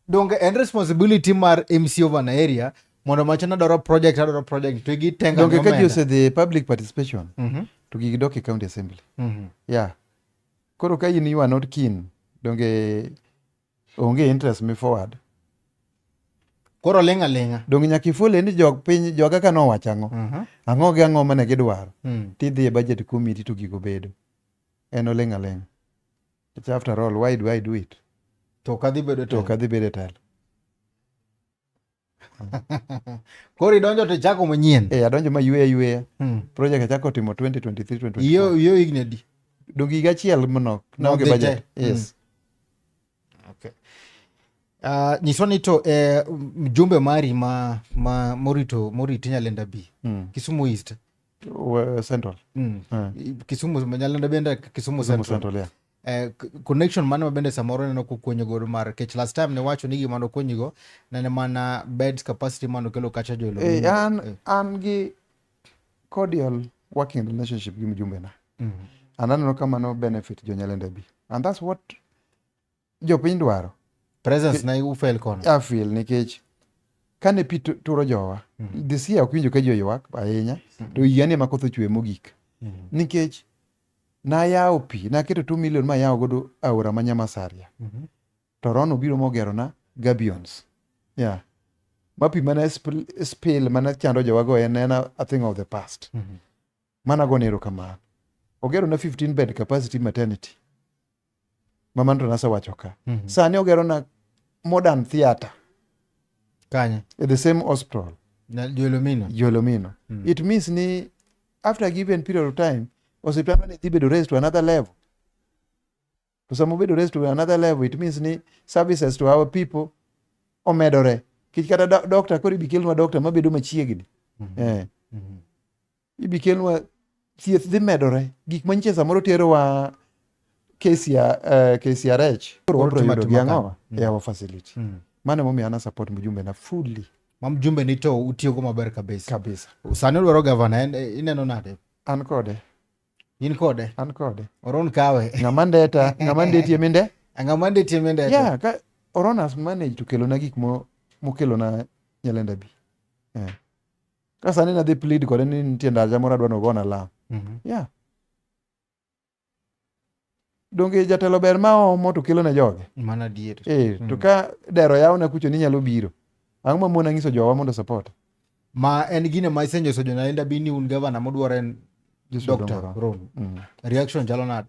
donge en responsibility mar MC over na area mondo machana doro project to gitenga donge ka jose the public participation to gigidok e county assembly. Yeah. Koro ka in you are not keen donge onge interest me forward Koro lenga. Dong nyaka ifule ni jog piny joga ka nowacho ang'o. Ang'o gi ang'o mane gidwaro. Tidhi e budget committee to gigo bedo. En olenga. It's after all, why do I do it? To kadhi bedo telo. Koro idonjo to chako manyien. Adonjo ma yweya. Project achako timo 2023-2024. Iyo ignedi. Dong higa achiel manok. Naonge budget. Yes. Okay. Nyiswa ni to mjumbe mari morito Nyalenda B. Kisumu East. Central. Kisumu Nyalenda benda Kisumu Central. Yeah. Connection mane mabende samoro neno kukonyo godo mar kech last time ne wacho ni gimano konyigo nene mana beds capacity mano kelo kacha jolo. An gi cordial working relationship gi mjumbe na. Anano kama no benefit jo Nyalenda B. And that's what jopiny dwaro. Presence na ufel kono. I feel nikech kane pi turo jowa. This year okwinjo ka jo ywak ahinya. To yane makotho chwe mogik. Nikech na yawo pi, na keto 2 million ma yawo godo aora ma Nyamasaria. To Rono biro mogero na gabions. Yeah. Ma pi mana spill mana chando jowago en a thing of the past. Mana go nero kamano. Ogero na 15 bed capacity maternity. Mama ndo nasa wacho ka. Sani ogero na modern theater. Kanye? At the same hospital. Na Jolomino. It means ni after a given period of time, osiptandwa ni bedo raised to another level. To some bedo raised to another level, it means ni services to our people omedore. Kich kata doctor kori bikelnwa doctor mabedo machiegni. Ibikelnwa thieth dhi medore. Gik manyiche samoro tero wa KCRH. Koro yudo gi ang'o e our facility. Mane momiyo ana support mjumbe na fully. Mjumbe ni to utiyo go maber kabisa. Sani dwaro governor ineno nade? An kode. In kode? An kode. Oron kawe. Ng'ama ndetie minde? Ng'ama ndetie minde? Yeah, ka Oron has managed to kelo na gik mokelo na Nyalenda B. Yeah. Ka sani na dhi plead kode ni nitie ndaja moro adwa nogona lam. Yeah. Donge jatelo ber ma omo to kelo na joge. Mana dier. To ka dero yaw na kucho ni nyalo biro. Ang'o ma mona ngiso jowa mondo support. Ma en gine ma isenjo so Nyalenda B ni un governor modwaro en Dr. Ron. Reaction jalo nade?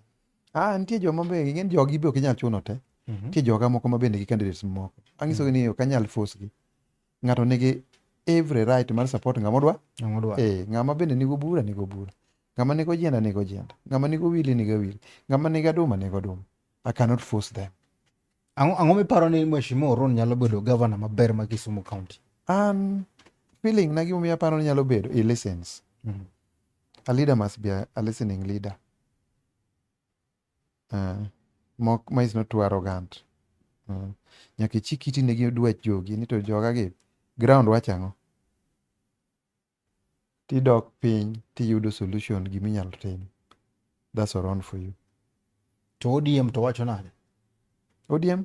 Nitie joma be ng'en jogi be ok inyal chuno te. Nitie joga moko ma bende gi candidates moko. Angiso ni ok anyal force gi. Ng'ato nigi every right mar support ng'ama odwa. Ng'ama bende nigo bura. Ng'ama nigo jenda. Ng'ama nigo wili nigo wili. Ng'ama nigo aduma nigo aduma. I cannot force them. Ang'o miparo ni Mheshimiwa Ron nyalo bedo governor maber ma Kisumu County? Feeling na gimo miya paro ni nyalo bedo he listens. A leader must be a listening leader. Ma is not too arrogant. Nyaka chikiti ne gi dwach jogi ni to joga gi ground wachang'o. Tidok piny tiyudo solution giminyalo tim. That's around for you. To ODM to wacho nade? ODM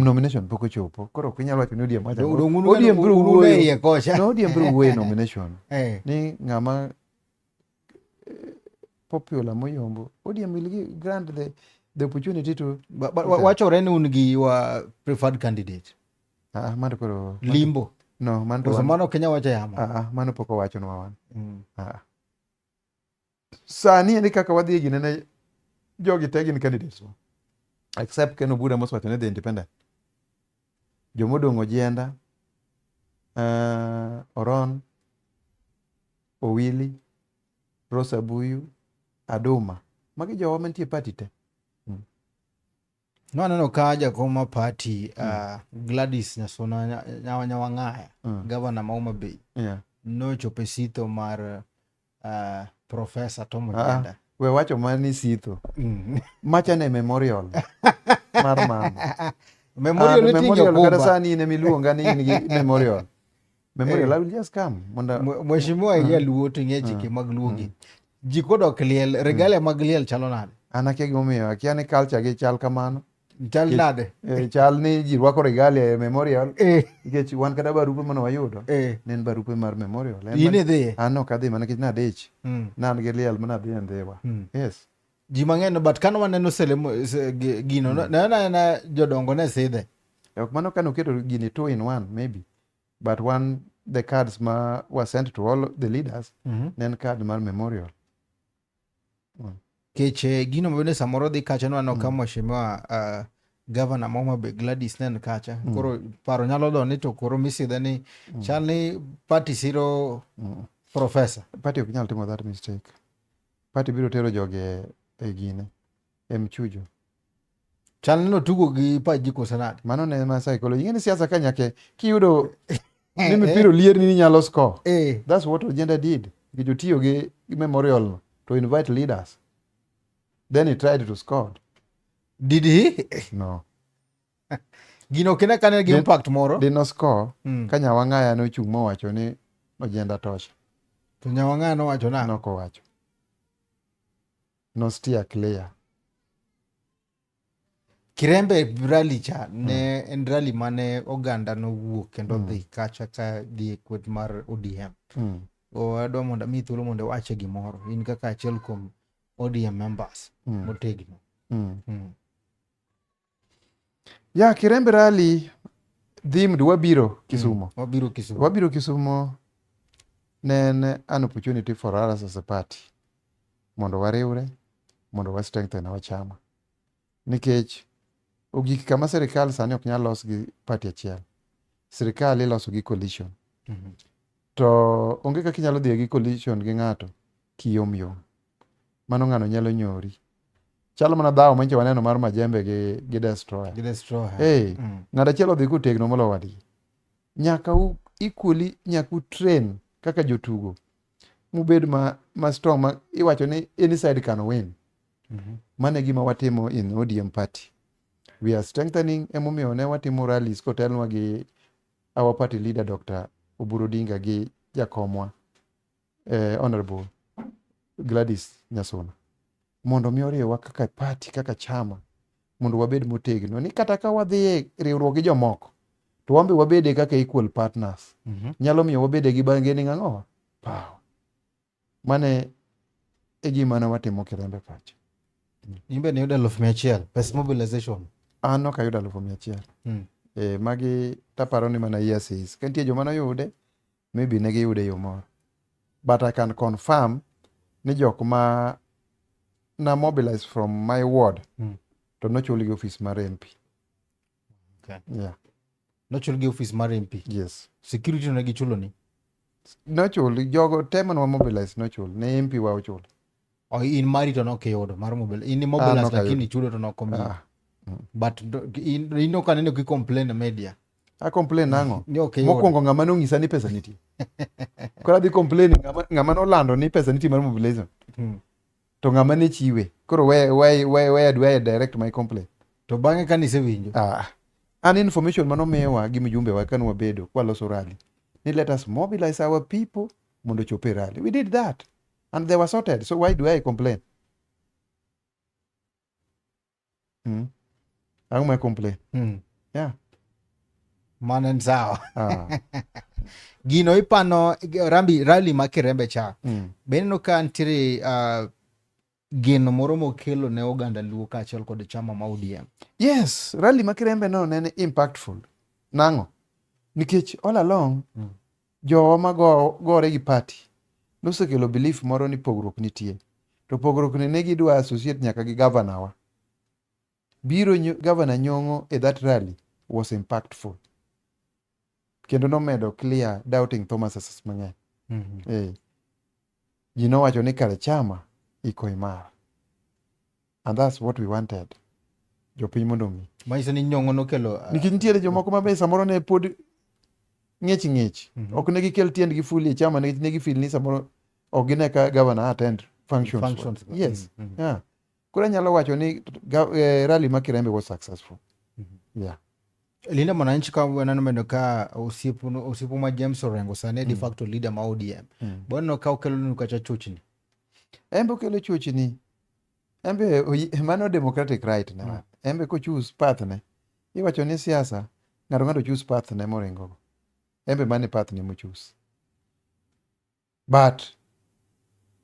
nomination pok ochopo. Koro ok inyalo wacho ni ODM wacho. ODM biro wuoye kocha. No, ODM biro wuoye nomination. Ni ng'ama popular moyombo. ODM will grant the opportunity to... Wachore ni un gi wa preferred candidate. Mano koro... Limbo. No, mano Kenya wacho yamo. Mano pok owacho nwa wan. Sani eni kaka wadhi ginene jogi te gin candidates. Except Ken Obura moswacho ne the independent. Jomodong' Ojienda, Oron, Owili, Rosa Buyu, Aduma. Magi jowa mantie party te. No aneno ka jakoma party Gladys Nyasona Nyawang'aya, governor ma Homa Bay. Nochope sitho mar Professor Tom Ojienda. We wacho mani sitho. Macha ne memorial mar mama. Memorial kada sani ine miluonga ni in gi memorial. Memorial I will just come. Mheshimiwa ya luo to ng'e chike mag luogi. Ji kodok liel, regale mag liel chalo nade? An akia gimomiyo, akia ni culture gi chal kamano. Chal nade? Chal ni ji rwako regale e memorial. Nikech wan kada barupe mano wayudo. Nen barupe mar memorial. Ine dhi? An ok adhi mana kech nadich. Nan gi liel mana dhi ndhiwa. Yes. Ji mang'eny but kano waneno gino na jodongo ne sidhe. ok mano kano keto gini 2 in 1 maybe, but the cards were sent to all the leaders nen card mar memorial. Keche gino mabende samoro dhi kacha no ka mheshimiwa Governor Moma Bay Gladys nen kacha. Koro paro nyalo doni to koro misidhe ni chal ni party siro professor. Party ok nyal timo that mistake. Party biro tero joge e gine mchujo. Chal ni notugo gi paji kosanade. Mano ne ma psychology. Ing'e ni siasa ka nyake kiyudo ni mipiro lier ni nyalo score. That's what agenda did. Gijotiyo gi memorial to invite leaders. Then he tried to score. Did he? No. Gino kena kane gi impact moro? Did not score. Ka Nyawang'aya nochung' mowacho ni agenda tosha. To Nyawang'aya nowacho na? Nokowacho. No steer clear. Kirembe rally cha ne en rally mane oganda nowuok kendo dhi kacha ka dhi kweth mar ODM. Adwa mondo mi thuolo mondo wache gimoro in kaka achiel kuom ODM members motegno. Ya Kirembe rally themed wabiro Kisumo. Wabiro Kisumo ne an opportunity for us as a party mondo wariwre mondo wa strengthen our chama. Nikech ogik kama sirikal sani ok nyal los gi party achiel. Sirikal iloso gi coalition. To onge kaka inyalo dhi gi coalition gi ng'ato kiyomyom. Mano ng'ano nyalo nyori. Chalo mana dhawo manche waneno mar Majembe gi Destroyer. Ng'ato achiel odhi kutegno molo wadgi. Nyaka equally nyaka train kaka jotugo. Mubed ma strong ma iwacho ni any side can win. Mane gima watimo in ODM party. We are strengthening emomiyo ne watimo rallies kotelnwa gi our party leader Dr. Oburu Odinga gi jakomwa Honorable Gladys Nyasuna. Mondo mi oriwa kaka party kaka chama mondo wabed motegno ni kata ka wadhi e riwruok gi jomoko to wambe wabede kaka equal partners. Nyalo miyo wabede gi bargaining ang'o? Power. Mane e gima ne watimo Kirembe pacho. Imbe ne yudo 100,000 pes mobilization. An ok ayudo 100,000. Magi taparo ni mana yeses. Kantie joma noyude maybe ne giyude yo moro. But I can confirm ni jok ma na mobilize from my ward to nochul gi office mar MP. Okay. Yeah. Nochul gi office mar MP. Yes. Security ne gichulo ni. Nochul jogo teman wa mobilize nochul ne MP wa ochul. In mari to nokiyudo mar mobilize. In mobilize lakini chulo to nokomi. But in no kanene ki complain media. A complain nango. Mokwongo ng'ama nong'isa ni pesa nitie. Kora dhi complain ng'ama nolando ni pesa nitie mar mobilization. To ng'ama ne chiwe. Koro where do I direct my complaint? To bang'e kanise winjo. An information manomiwa gi mjumbe wa kanu wabedo kwa loso rally. Ni let us mobilize our people mondo chope rally. We did that. And they were sorted. So why do I complain? How am I complain? Yeah. Manen sawa. Gino ipano rally ma Kirembe cha. Bende no ka ntiere geno moro mokelo ne oganda luo ka achiel kod chama ma ODM. Yes, rally ma Kirembe no ne impactful. Nango? Nikech all along jowa ma gore gi party nosekelo belief moro ni pogruok nitie. To pogruok ne gidwa associate nyaka gi governor wa. Biro Governor Nyong'o e that rally was impactful. Kendo nomedo clear doubting Thomas mang'eny. Ji nowacho ni kare chama iko imara. And that's what we wanted. Jopiny mondo mi. Manyiso ni Nyong'o nokelo. Nikech nitiere jomoko mabe samoro ne pod ng'ech. Ok ne gikel tiendgi fully e chama ne gifeel ni samoro ok gine ka governor attend functions. Yes. Yeah. Kura nyalo wacho ni rally ma Kirembe was successful. Yeah. Linda Mwananchi ka wanano mendo ka osipu ma James Orengo sane de facto leader ma ODM. Bono ka okelo nuka cha chochni. Embe okelo chochni. Embe mano democratic right ne. Embe ko choose path ne. Iwacho ni siasa ng'ato choose path ne moringo. Embe mane path ne mo choose. But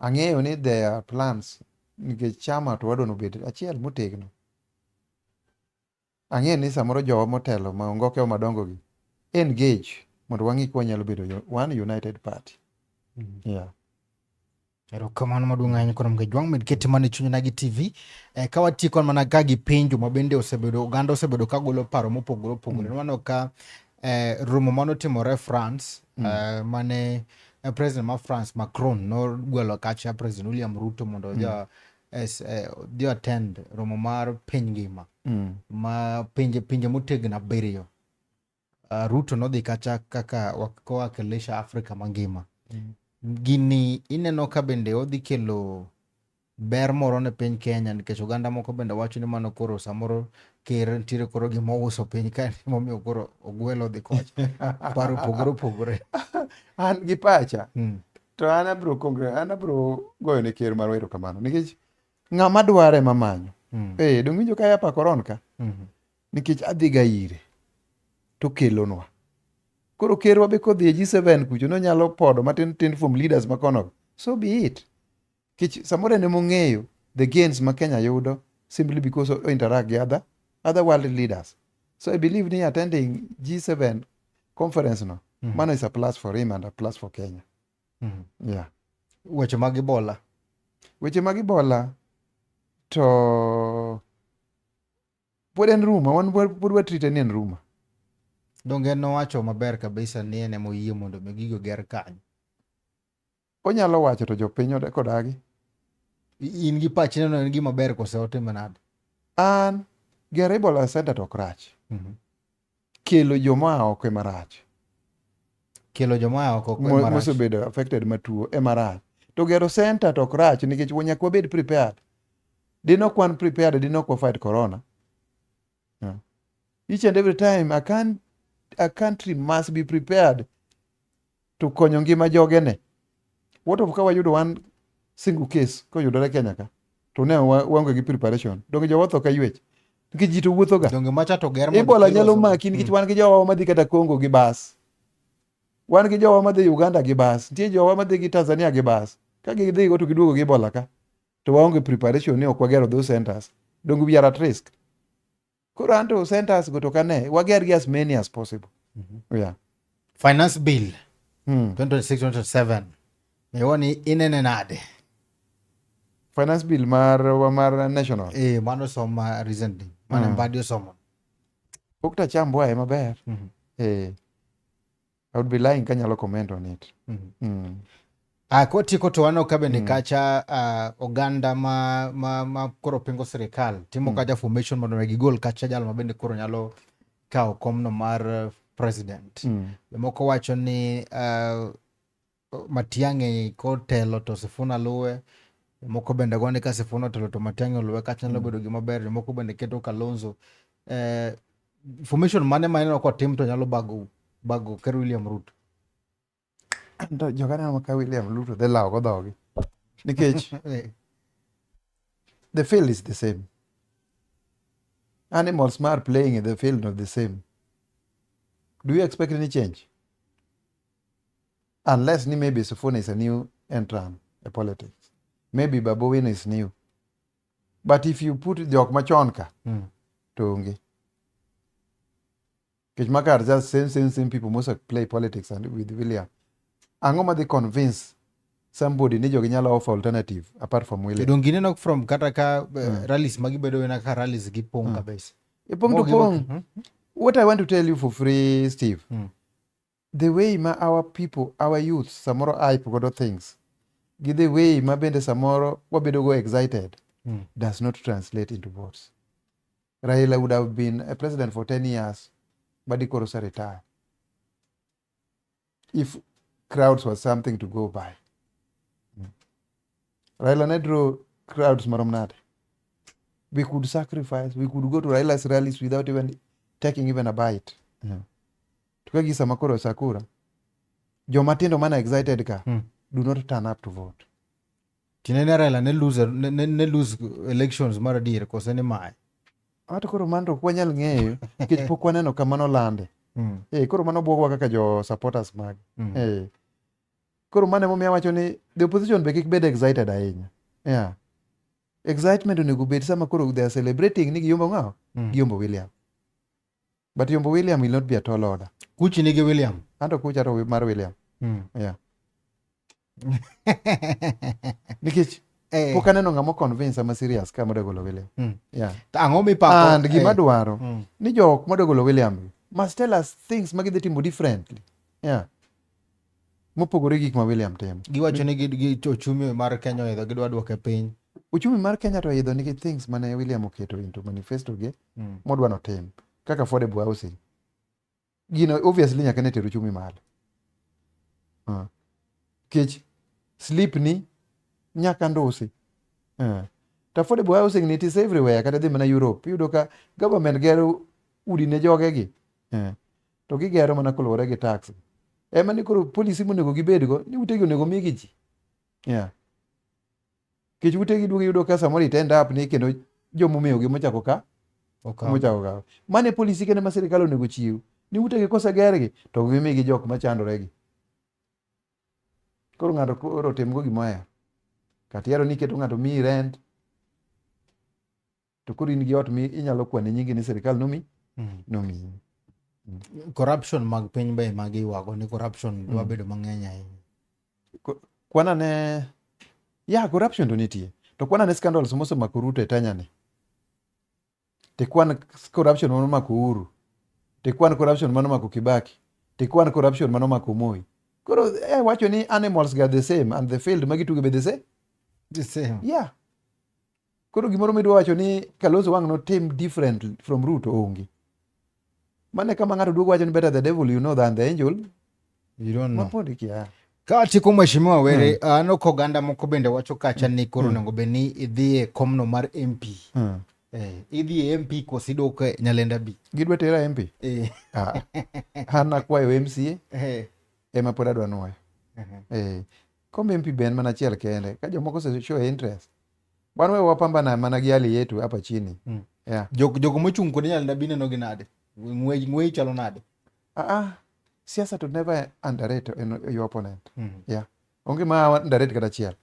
ang'eyo ni there are plans nikech chama to wadwa nobed achiel motegno. ang'e ni samoro jowa motelo ma ongokewa madongo gi engage mondo wang'i kwa nyalo bedo one united party. Yeah. Erokamano maduong' ahinya kuom Jwang med kete mane chuny Nagi TV. Ka watii kon mana ka gi pinjo ma bende oganda osebedo ka golo paro mopogore opogore. Mano ka romo manotimore France mane president ma France Macron nogwelo kacha president William Ruto mondo jo attend romo mar piny ngima ma pinje motegno abiriyo. Ruto nodhi kacha kaka kowakilisha Afrika mangima. Gini ineno ka bende odhi kelo ber moro ne piny Kenya, nikech oganda moko bende wacho ni mano koro samoro ker nitiere koro gimouso piny ka momiyo koro ogwelo dhi kocha. Paro pogore. An gi pacha to an abro goyo ne ker mar wero kamano nikech ng'ama dware mamanyo. Dong winjo ka yapa koron ka nikech adhi ga ire to kelonwa. Koro kerwa be kodhi e G7 kucho nonyalo podo matin from leaders makono. So be it. Kich samore ne mong'eyo the gains ma Kenya yudo simply because of interact with other world leaders. So I believe ni attending G7 conference no, mano is a plus for him and a plus for Kenya. Yeah. Weche mag Ebola to pod en rumor, pod watrite ni en rumor. Donge nowacho maber kabisa ni ene moyie mondo gigo ger kanyo. Onyalo wacho to jopiny kodagi. In gi pachi neno en gima ber kose otimo nade? An gero Ebola center to ok rach. Kelo joma oko ema rach. Kelo joma oko ema rach. Mosebedo affected matuo ema rach. To gero center to ok rach nikech nyaka wabed prepared. Dino kwan prepared, dino kwa fight corona. Yeah. Each and every time a country must be prepared to konyo ngima jogene. What of ka wayudo one single case koyudore Kenya ka to ne waonge gi preparation. Donge jowuotho ka ywech. Nikech ji to wuotho ga. Donge macha to ger mondo Ebola nyalo maki nikech wan gi jowa madhi kata Congo gi bas. Wan gi jowa madhi Uganda gi bas. Nitie jowa madhi gi Tanzania gi bas. Ka gidhi go to giduogo gi Ebola ka to waonge preparation ni ok wagero those centers. Donge we are at risk. Koro anto centers go to kane wager gi as many as possible. Yeah. Finance bill 2026-2027 mewoni inene nade? Finance bill mar national. Mano soma recently. Mane Mbadi somo. Okta chambwa e maber. I would be lying kanyalo comment on it. Kotiko to wano kabende kacha oganda ma koro pingo serikal timo kacha formation mondo gigol kacha jalo mabende koro nyalo kao komno mar president. Moko wacho ni Matiang'i kotelo to Sifuna luwe. Moko bende gone ka Sifuna telo to Matiang'i luwe kacha nyalo bedo gima ber. Moko bende keto Kalonzo. Formation mane maneno kwa team to nyalo bago Ker William Ruto. Jogana maka William Ruto de lao go dhogi. Nikech the field is the same. Animals are playing in the field not the same. Do you expect any change? Unless maybe Sifuna is a new entrant in politics. Maybe Babu Wine is new. But if you put the Okmachonka, Tongi, Kichmaka are just same people most play politics and with William. Angoma they convince somebody ni joginyalo offer alternative apart from William. Dongine nok from kataka rallies magibedo na ka rallies gipong kabisa. Ipong to pong. What I want to tell you for free, Steve. The way our people, our youth, samoro hype godo things. The way bende samoro wabedo go excited does not translate into votes. Raila would have been a president for 10 years, but he could retire. If crowds was something to go by. Raila ne draw crowds maromnade. We could sacrifice, we could go to Raila's rallies without even taking even a bite. Tukagisa makoro sakura. Jomatindo mana excited ka do not turn up to vote. Tinene Raila ne lose elections mara dire kose ni mai. Ata koro mando kwanyal ng'eyo nikech pok waneno kamano lande. Koro mano buogwa kaka jo supporters mag. Koro mane momiya wacho ni the opposition be kik bed excited ahinya. Excitement onego bed sama koro they are celebrating ni giyombo ng'awa? Giyombo William. But Yombo William will not be a tall order. Kuchi nigi William. Anto kucha to mar William. Yeah. Nikech pok aneno ng'ama convince ama serious ka modego golo William. Yeah. Ang'o mipako? And gima dwaro ni jok modego golo William must tell us things ma gidhi timo differently. Yeah. Mopogore gik ma William timo. Giwacho ni ochumi mar Kenya oidho gidwa duoke piny. Uchumi mar Kenya to oidho nigi things mane William oketo into manifesto ge modwa notim kaka affordable housing. Gino obviously nyaka ne tero uchumi malo. Kech sleep ni nyaka ndusi. To affordable housing ni it is everywhere. Kata dhi mana Europe. Yudo ka government gero udi ne jogegi. To gigero mana koluwore gi tax. Ema ni koro policy monego gibedgo ni utegi onego migi ji. Yeah. Kech utegi duogo yudo ka samoro it end up ni kendo jomomiyogi mochako ka. Mochako ka. Mane policy kende ma sirikal onego chiw. Ni utegi kosegergi to gimigi jok machandoregi. Koro ng'ato koro timgo gimohero. Katiero ni keto ng'ato miyi rent. To koro in gi ot mi inyalo kwane nyingi ni sirikal nomi. Corruption mag piny be magi iwago ni corruption dwa bedo mang'eny ahinya. Kwana ne corruption to nitie. To kwana ne scandals mosemako Ruto e Tanyani. Te kwan corruption manomako Uhuru. Te kwan corruption manomako Kibaki. Te kwan corruption manomako Moi. Koro wacho ni animals are the same and the field magituge be the same. The same. Yeah. Koro gimoro midwa wacho ni Kalonzo wang no team different from Ruto onge. Mane kama ng'ato duogo wacho ni better the devil you know than the angel. You don't know. Mapodi kia. Ka chiko mheshimiwa Were, ano koganda moko bende wacho kacha ni koro nengo be ni idhie komno mar MP. Idhie MP kosidok Nyalenda B. Gidwa tera MP? Hana kwayo MCA? Ema pod adwa nuoyo. Kombe MP ben mana achiel kende. Ka jomoko se show interest. Bwana wewe wapambana mana gi hali yetu hapa chini. Yeah. Jogo mochung' kod Nyalenda B neno gi nade? Ng'we chalo nade? Siasa to never underrate your opponent. Yeah. Onge ma underrate kata achiel.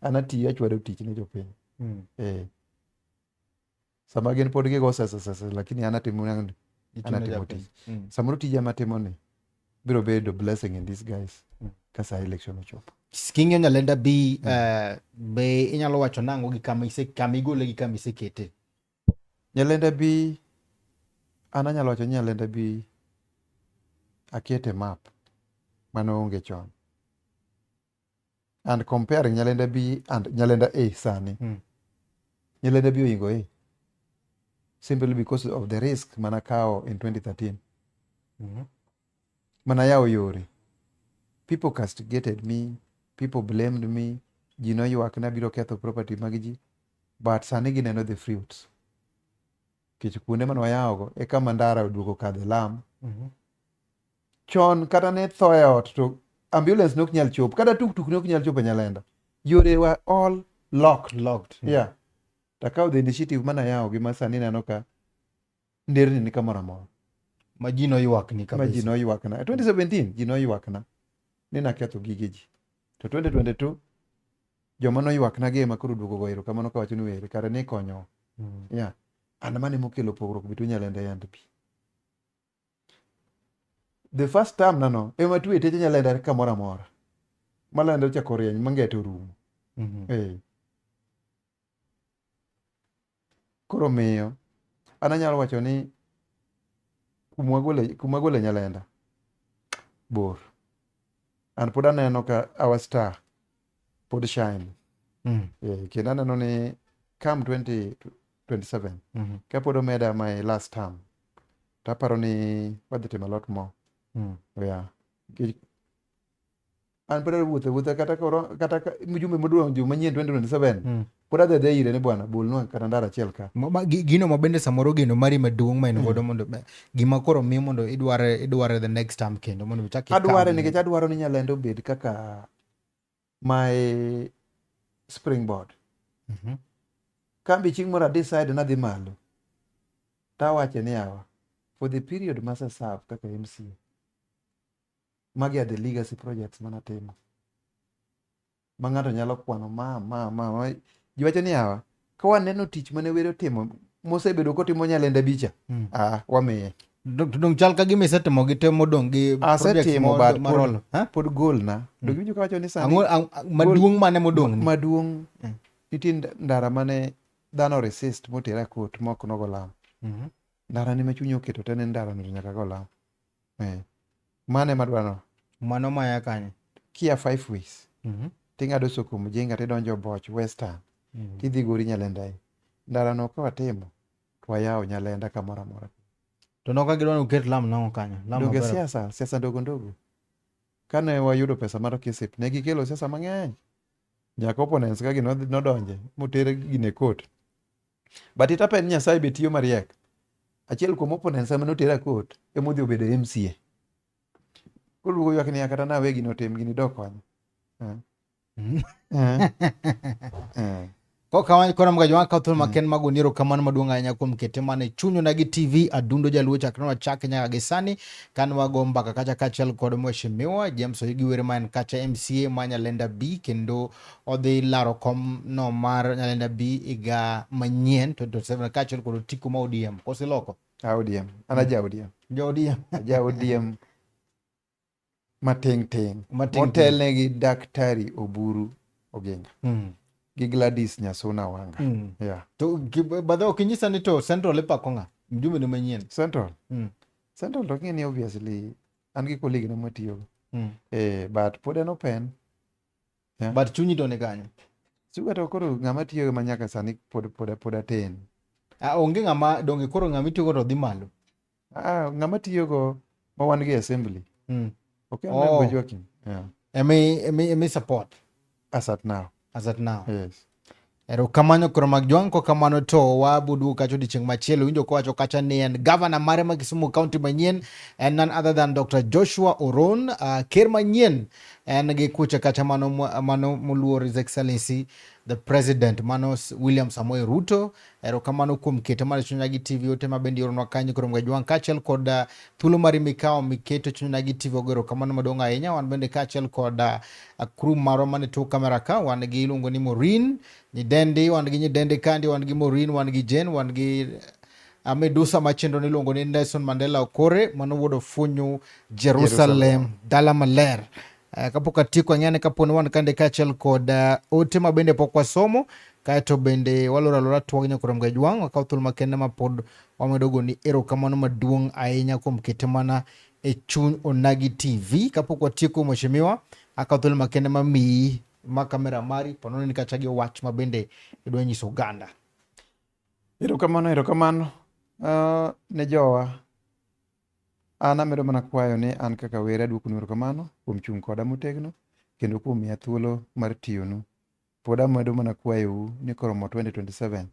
Anati achwado tich ne jopiny. Sama gin pod gigo sasa lakini anatimo tich. Samoro tije matimo ni biro bedo blessing in these guys. Kasa election ochopo. Sking'yo Nyalenda B be inyalo wacho nang'o gi kama igole gi kama isekete? Nyalenda B anyalo wacho Nyalenda B akete map mano onge chon. And comparing Nyalenda B and Nyalenda A sani. Nyalenda B oingo A. Simply because of the risk manakao in 2013. Manayao yori. People castigated me. People blamed me. You know you akna biro ketho property magiji. But sani gineno the fruits. Kech kuonde mano yaogo eka mandara oduogo kadhe Lam. Chon kata ne thoe ot to ambulance nok nyal chopo. Kata tuk nok nyal chopo Nyalenda. Yore were all locked. Yeah. Takao the initiative mana yao gima sani neno ka nderni ni kamora mora. Ma ji noywak ni kabisa. Ma ji noywak na. 2017 ji noywak na. Ni naketho gige ji. To 2022 joma noywak na ge makoro duogo go erokamano ka wacho ni were kare ni konyo. Yeah. An mane mokelo pogruok bitu Nyalenda and P. The first time nano ema tuwe teche Nyalenda kamora mora. Malanda ochako rieny mangete orumo. Koro miyo ananyalo wacho ni kumwagole Nyalenda bor. An pod aneno ka our star pod shine. Kendo aneno ni come 2027 ka pod omeda my last term taparo ni wadhi timo a lot more. Yeah. An pod wuothe kata mjumbe modong' manyien 2027 pod adhi ire ni bwana bulnwa kata ndara achiel ka. Gino mabende samoro gino mari maduong' ma in godo mondo gima koro miyo mondo idware the next term kendo mondo chaki adware nikech adwaro ni Nyalenda obed kaka my springboard. Kambi chieng' moro decide nadhi malo tawache ni yawa for the period masa serve kaka MCA magi are the legacy projects manatimo ma ng'ato nyalo kwano jiwacho ni yawa ka waneno tich mane were timo mosebedo kotimo Nyalenda bicha wamiye Dong chal ka gima isetimo gi temo dong gi asetimo but marolo. pod gol na winjo kawacho ni sani Maduong' mane modong' ni? maduong' nitie ndara mane dhano resist motera kot mok nogo lam. Ndara ni ma chunyi oketo te ne ndara no nyaka go lam. Mane madwano Mano maya kanye? Kia 5 ways ting'ado soko Mjinga tidonjo Boch Western tidhi gori Nyalenda. Ndara no ka watimo to wayawo Nyalenda kamoro amora. To noka gidwa ni uket lam nang'o kanyo? Lam Donge maber. siasa ndogo ndogo. Kane wayudo pesa mar KSIP ne gikelo siasa mang'eny. Nyaka opponents ka nodonje moter gine kot. But itapen Nyasaye be tiyo mariek. Achiel kuom opponents ema notera kot emodhi obedo MCA. Kolugo ywak ni kata nawe gino tim gini dok konyo. Koka kora mga jwang kauthul maken magoniro kamano maduong' ahinya kuom kete mane chunyo nagi TV adundo jaluo chakre wachake nyaka gisani kan wago mbaka kacha kachiel kod mheshimiwa James Oyugi Were man kacha MCA ma Nyalenda B kendo odhi laro kom no mar Nyalenda B iga manyien 2027 kachiel kod Tiko ma ODM kosiloko ODM ana ja ODM ja ODM mating motelne gi Daktari Oburu Oginga gi Gladys Nyasuna Wanga. To badho okinyisa ni to Central ipako ng'a mjumbe ni manyien Central to ng'eni obviously an gi colleague na matiyo but pod en open but chunyi to ne kanyo suga to koro ng'ama tiyo ma nyaka sani pod aten onge ng'ama donge koro ng'ama tiyo to dhi malo ng'ama tiyo go ma wan gi assembly okay joking emi support as at now. Yes. Ero kamano koro mag jwang ko kamano to wabudu kacho dichieng machielo winjo ko wacho kacha ni en governor mare ma Kisumu County manyien and none other than Dr. Joshua Oron ker manyien en gi kucha kacha mano muluor His Excellency the President mano William Samoei Ruto. Ero kamano kuom kete mar chunyagi TV ote mabendi oronwa kanyo koro mga jwang kachiel kod thuolo mari mikao miketo chunyagi TV ogero kamano madongo ahinya wan bende kachiel kod crew marwa mane tok kamera ka wan gi iluongo ni Maureen nyidendi wan gi nyidendi kandi wan gi Maureen wan gi Jane wan gi Medusa machendo niluongo ni Nelson Mandela Okore mano wuod ofunyu Jerusalem dala maler. Kapok atieko ng'ane kaponi wan kande kachiel kod ote ma bende pok wasomo kaeto bende walora twagnya koro mga jwang wakaw thuolo makende ma pod wamedogo ni erokamano maduong' ahinya kuom kete mana e chuny Onagi TV. Kapok watieko mheshimiwa akaw thuolo makende ma miyi ma kamera mari panoni ni kacha gi wach ma bende idwa nyiso oganda. Erokamano ne jowa an amedo mana kwayo ni an kaka Were aduokonu erokamano kuom chung' koda motegno kendo kuom miya thuolo mar tiyonu. Pod amedo mana kwayou ni koromo 2027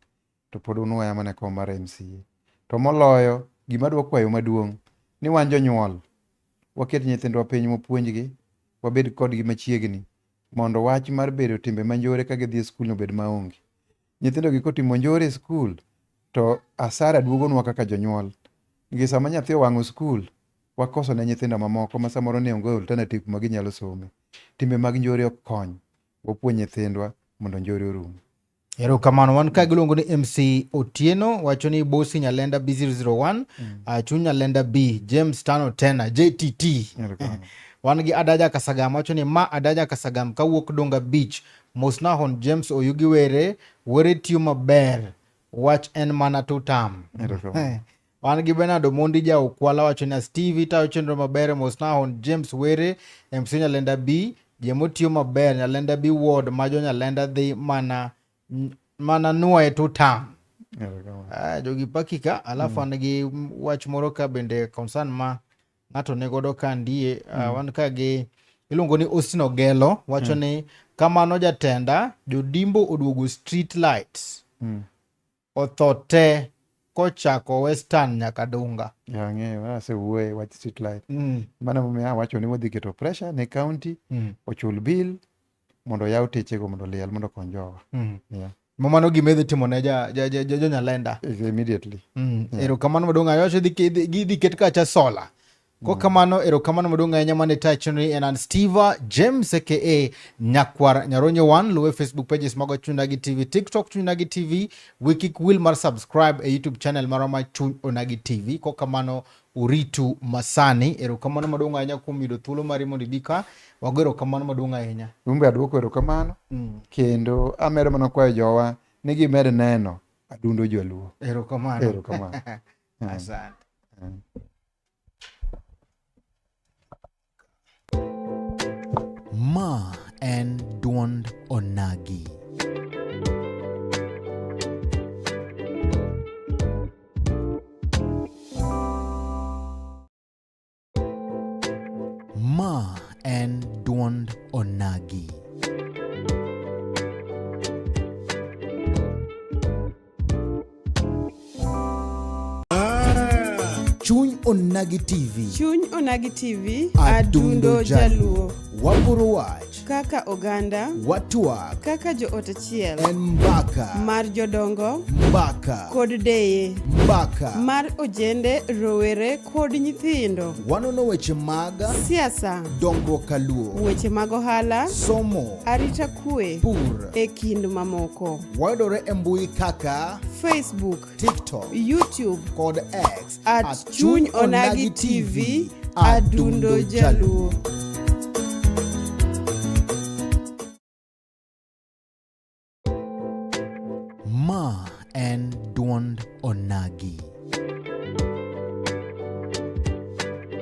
to pod unwaya mana kom mar MCA. To moloyo gima adwa kwayo maduong' ni wan jonyuol waket nyithindwa piny mopuonjgi wabed kodgi machiegni mondo wach mar bedo timbe manjore ka gidhi e skul obed maonge. Nyithindo gi kotimo njore e skul to asara duogonwa kaka jonyuol. Nikech sama nyathi owang'o skul wakoso ne nyithindo mamoko ma samoro ne onge alternative ma ginyalo some. Timbe mag njore ok kony. Wapuonj nyithindwa mondo njore orum. Erokamano wan ka giluongo ni MC Otieno wacho ni bosi Nyalenda B001 chuny Nyalenda B James Tano tena JTT. Wan gi Adaja Kasagam wacho ni ma Adaja Kasagam kawuok Donga Beach Mosnahon James Oyugi Were tiyo maber wach en mana tutam. Wan gi Bernard Omondi ja Okwala wacho ni Steve tayo chenro maber Mosnahon James Were MC Nyalenda B jemo tiyo maber Nyalenda B ward majo Nyalenda dhi mana nuoye tutam. Jogi pakika alafu an gi wach moro ka bende concern ma ng'ato negodo ka ndie wan ka gi iluongo ni Austin Ogelo wacho ni kamano jatenda jodimbo oduogo street lights otho te kochako Western nyaka Dunga. Ng'eyo asewuoye wach street light. Mana momiyo wacho ni wadhi keto pressure ne county ochul bill mondo yaw techego mondo liel mondo kony jowa. Mamano gimedhi timo ne jo Nyalenda immediately. Erokamano maduong' ahinya wacho gidhi ket kacha sola Ko kamano erokamano maduong' ahinya mane tachoni en an Steve James aka Nyakwar Nyaronyo 1. Luwe Facebook pages mago Chuny Onagi TV, TikTok Chuny Onagi TV, wikik will mar subscribe e YouTube channel marwa Chuny Onagi TV. Ko kamano uritu masani. Erokamano maduong' ahinya kuom yudo thuolo mari mondo ibika. Wago erokamano maduong' ahinya. Umbe aduoko erokamano. Kendo amedo mana kwayo jowa ni gimed neno Adundo Jaluo. Erokamano. Asante. Ma en duond onagi. Ma en duond onagi. Chuny Onagi TV. Chuny Onagi TV, Adundo Jaluo. Waporo wach. Kaka oganda, Watwak. kaka joot achiel. En mbaka. Mar jodongo, Mbaka. kod deye. Mbaka. Mar ojende, rowere kod nyithindo. Wanono weche mag Siasa, dongruok kaluo. weche mag ohala, Somo. arita kwe, Pur. e kind mamoko. Wayudore e mbui kaka Facebook, TikTok YouTube, kod X at Chuny Onagi TV, Adundo Jaluo. Ma en duond onagi.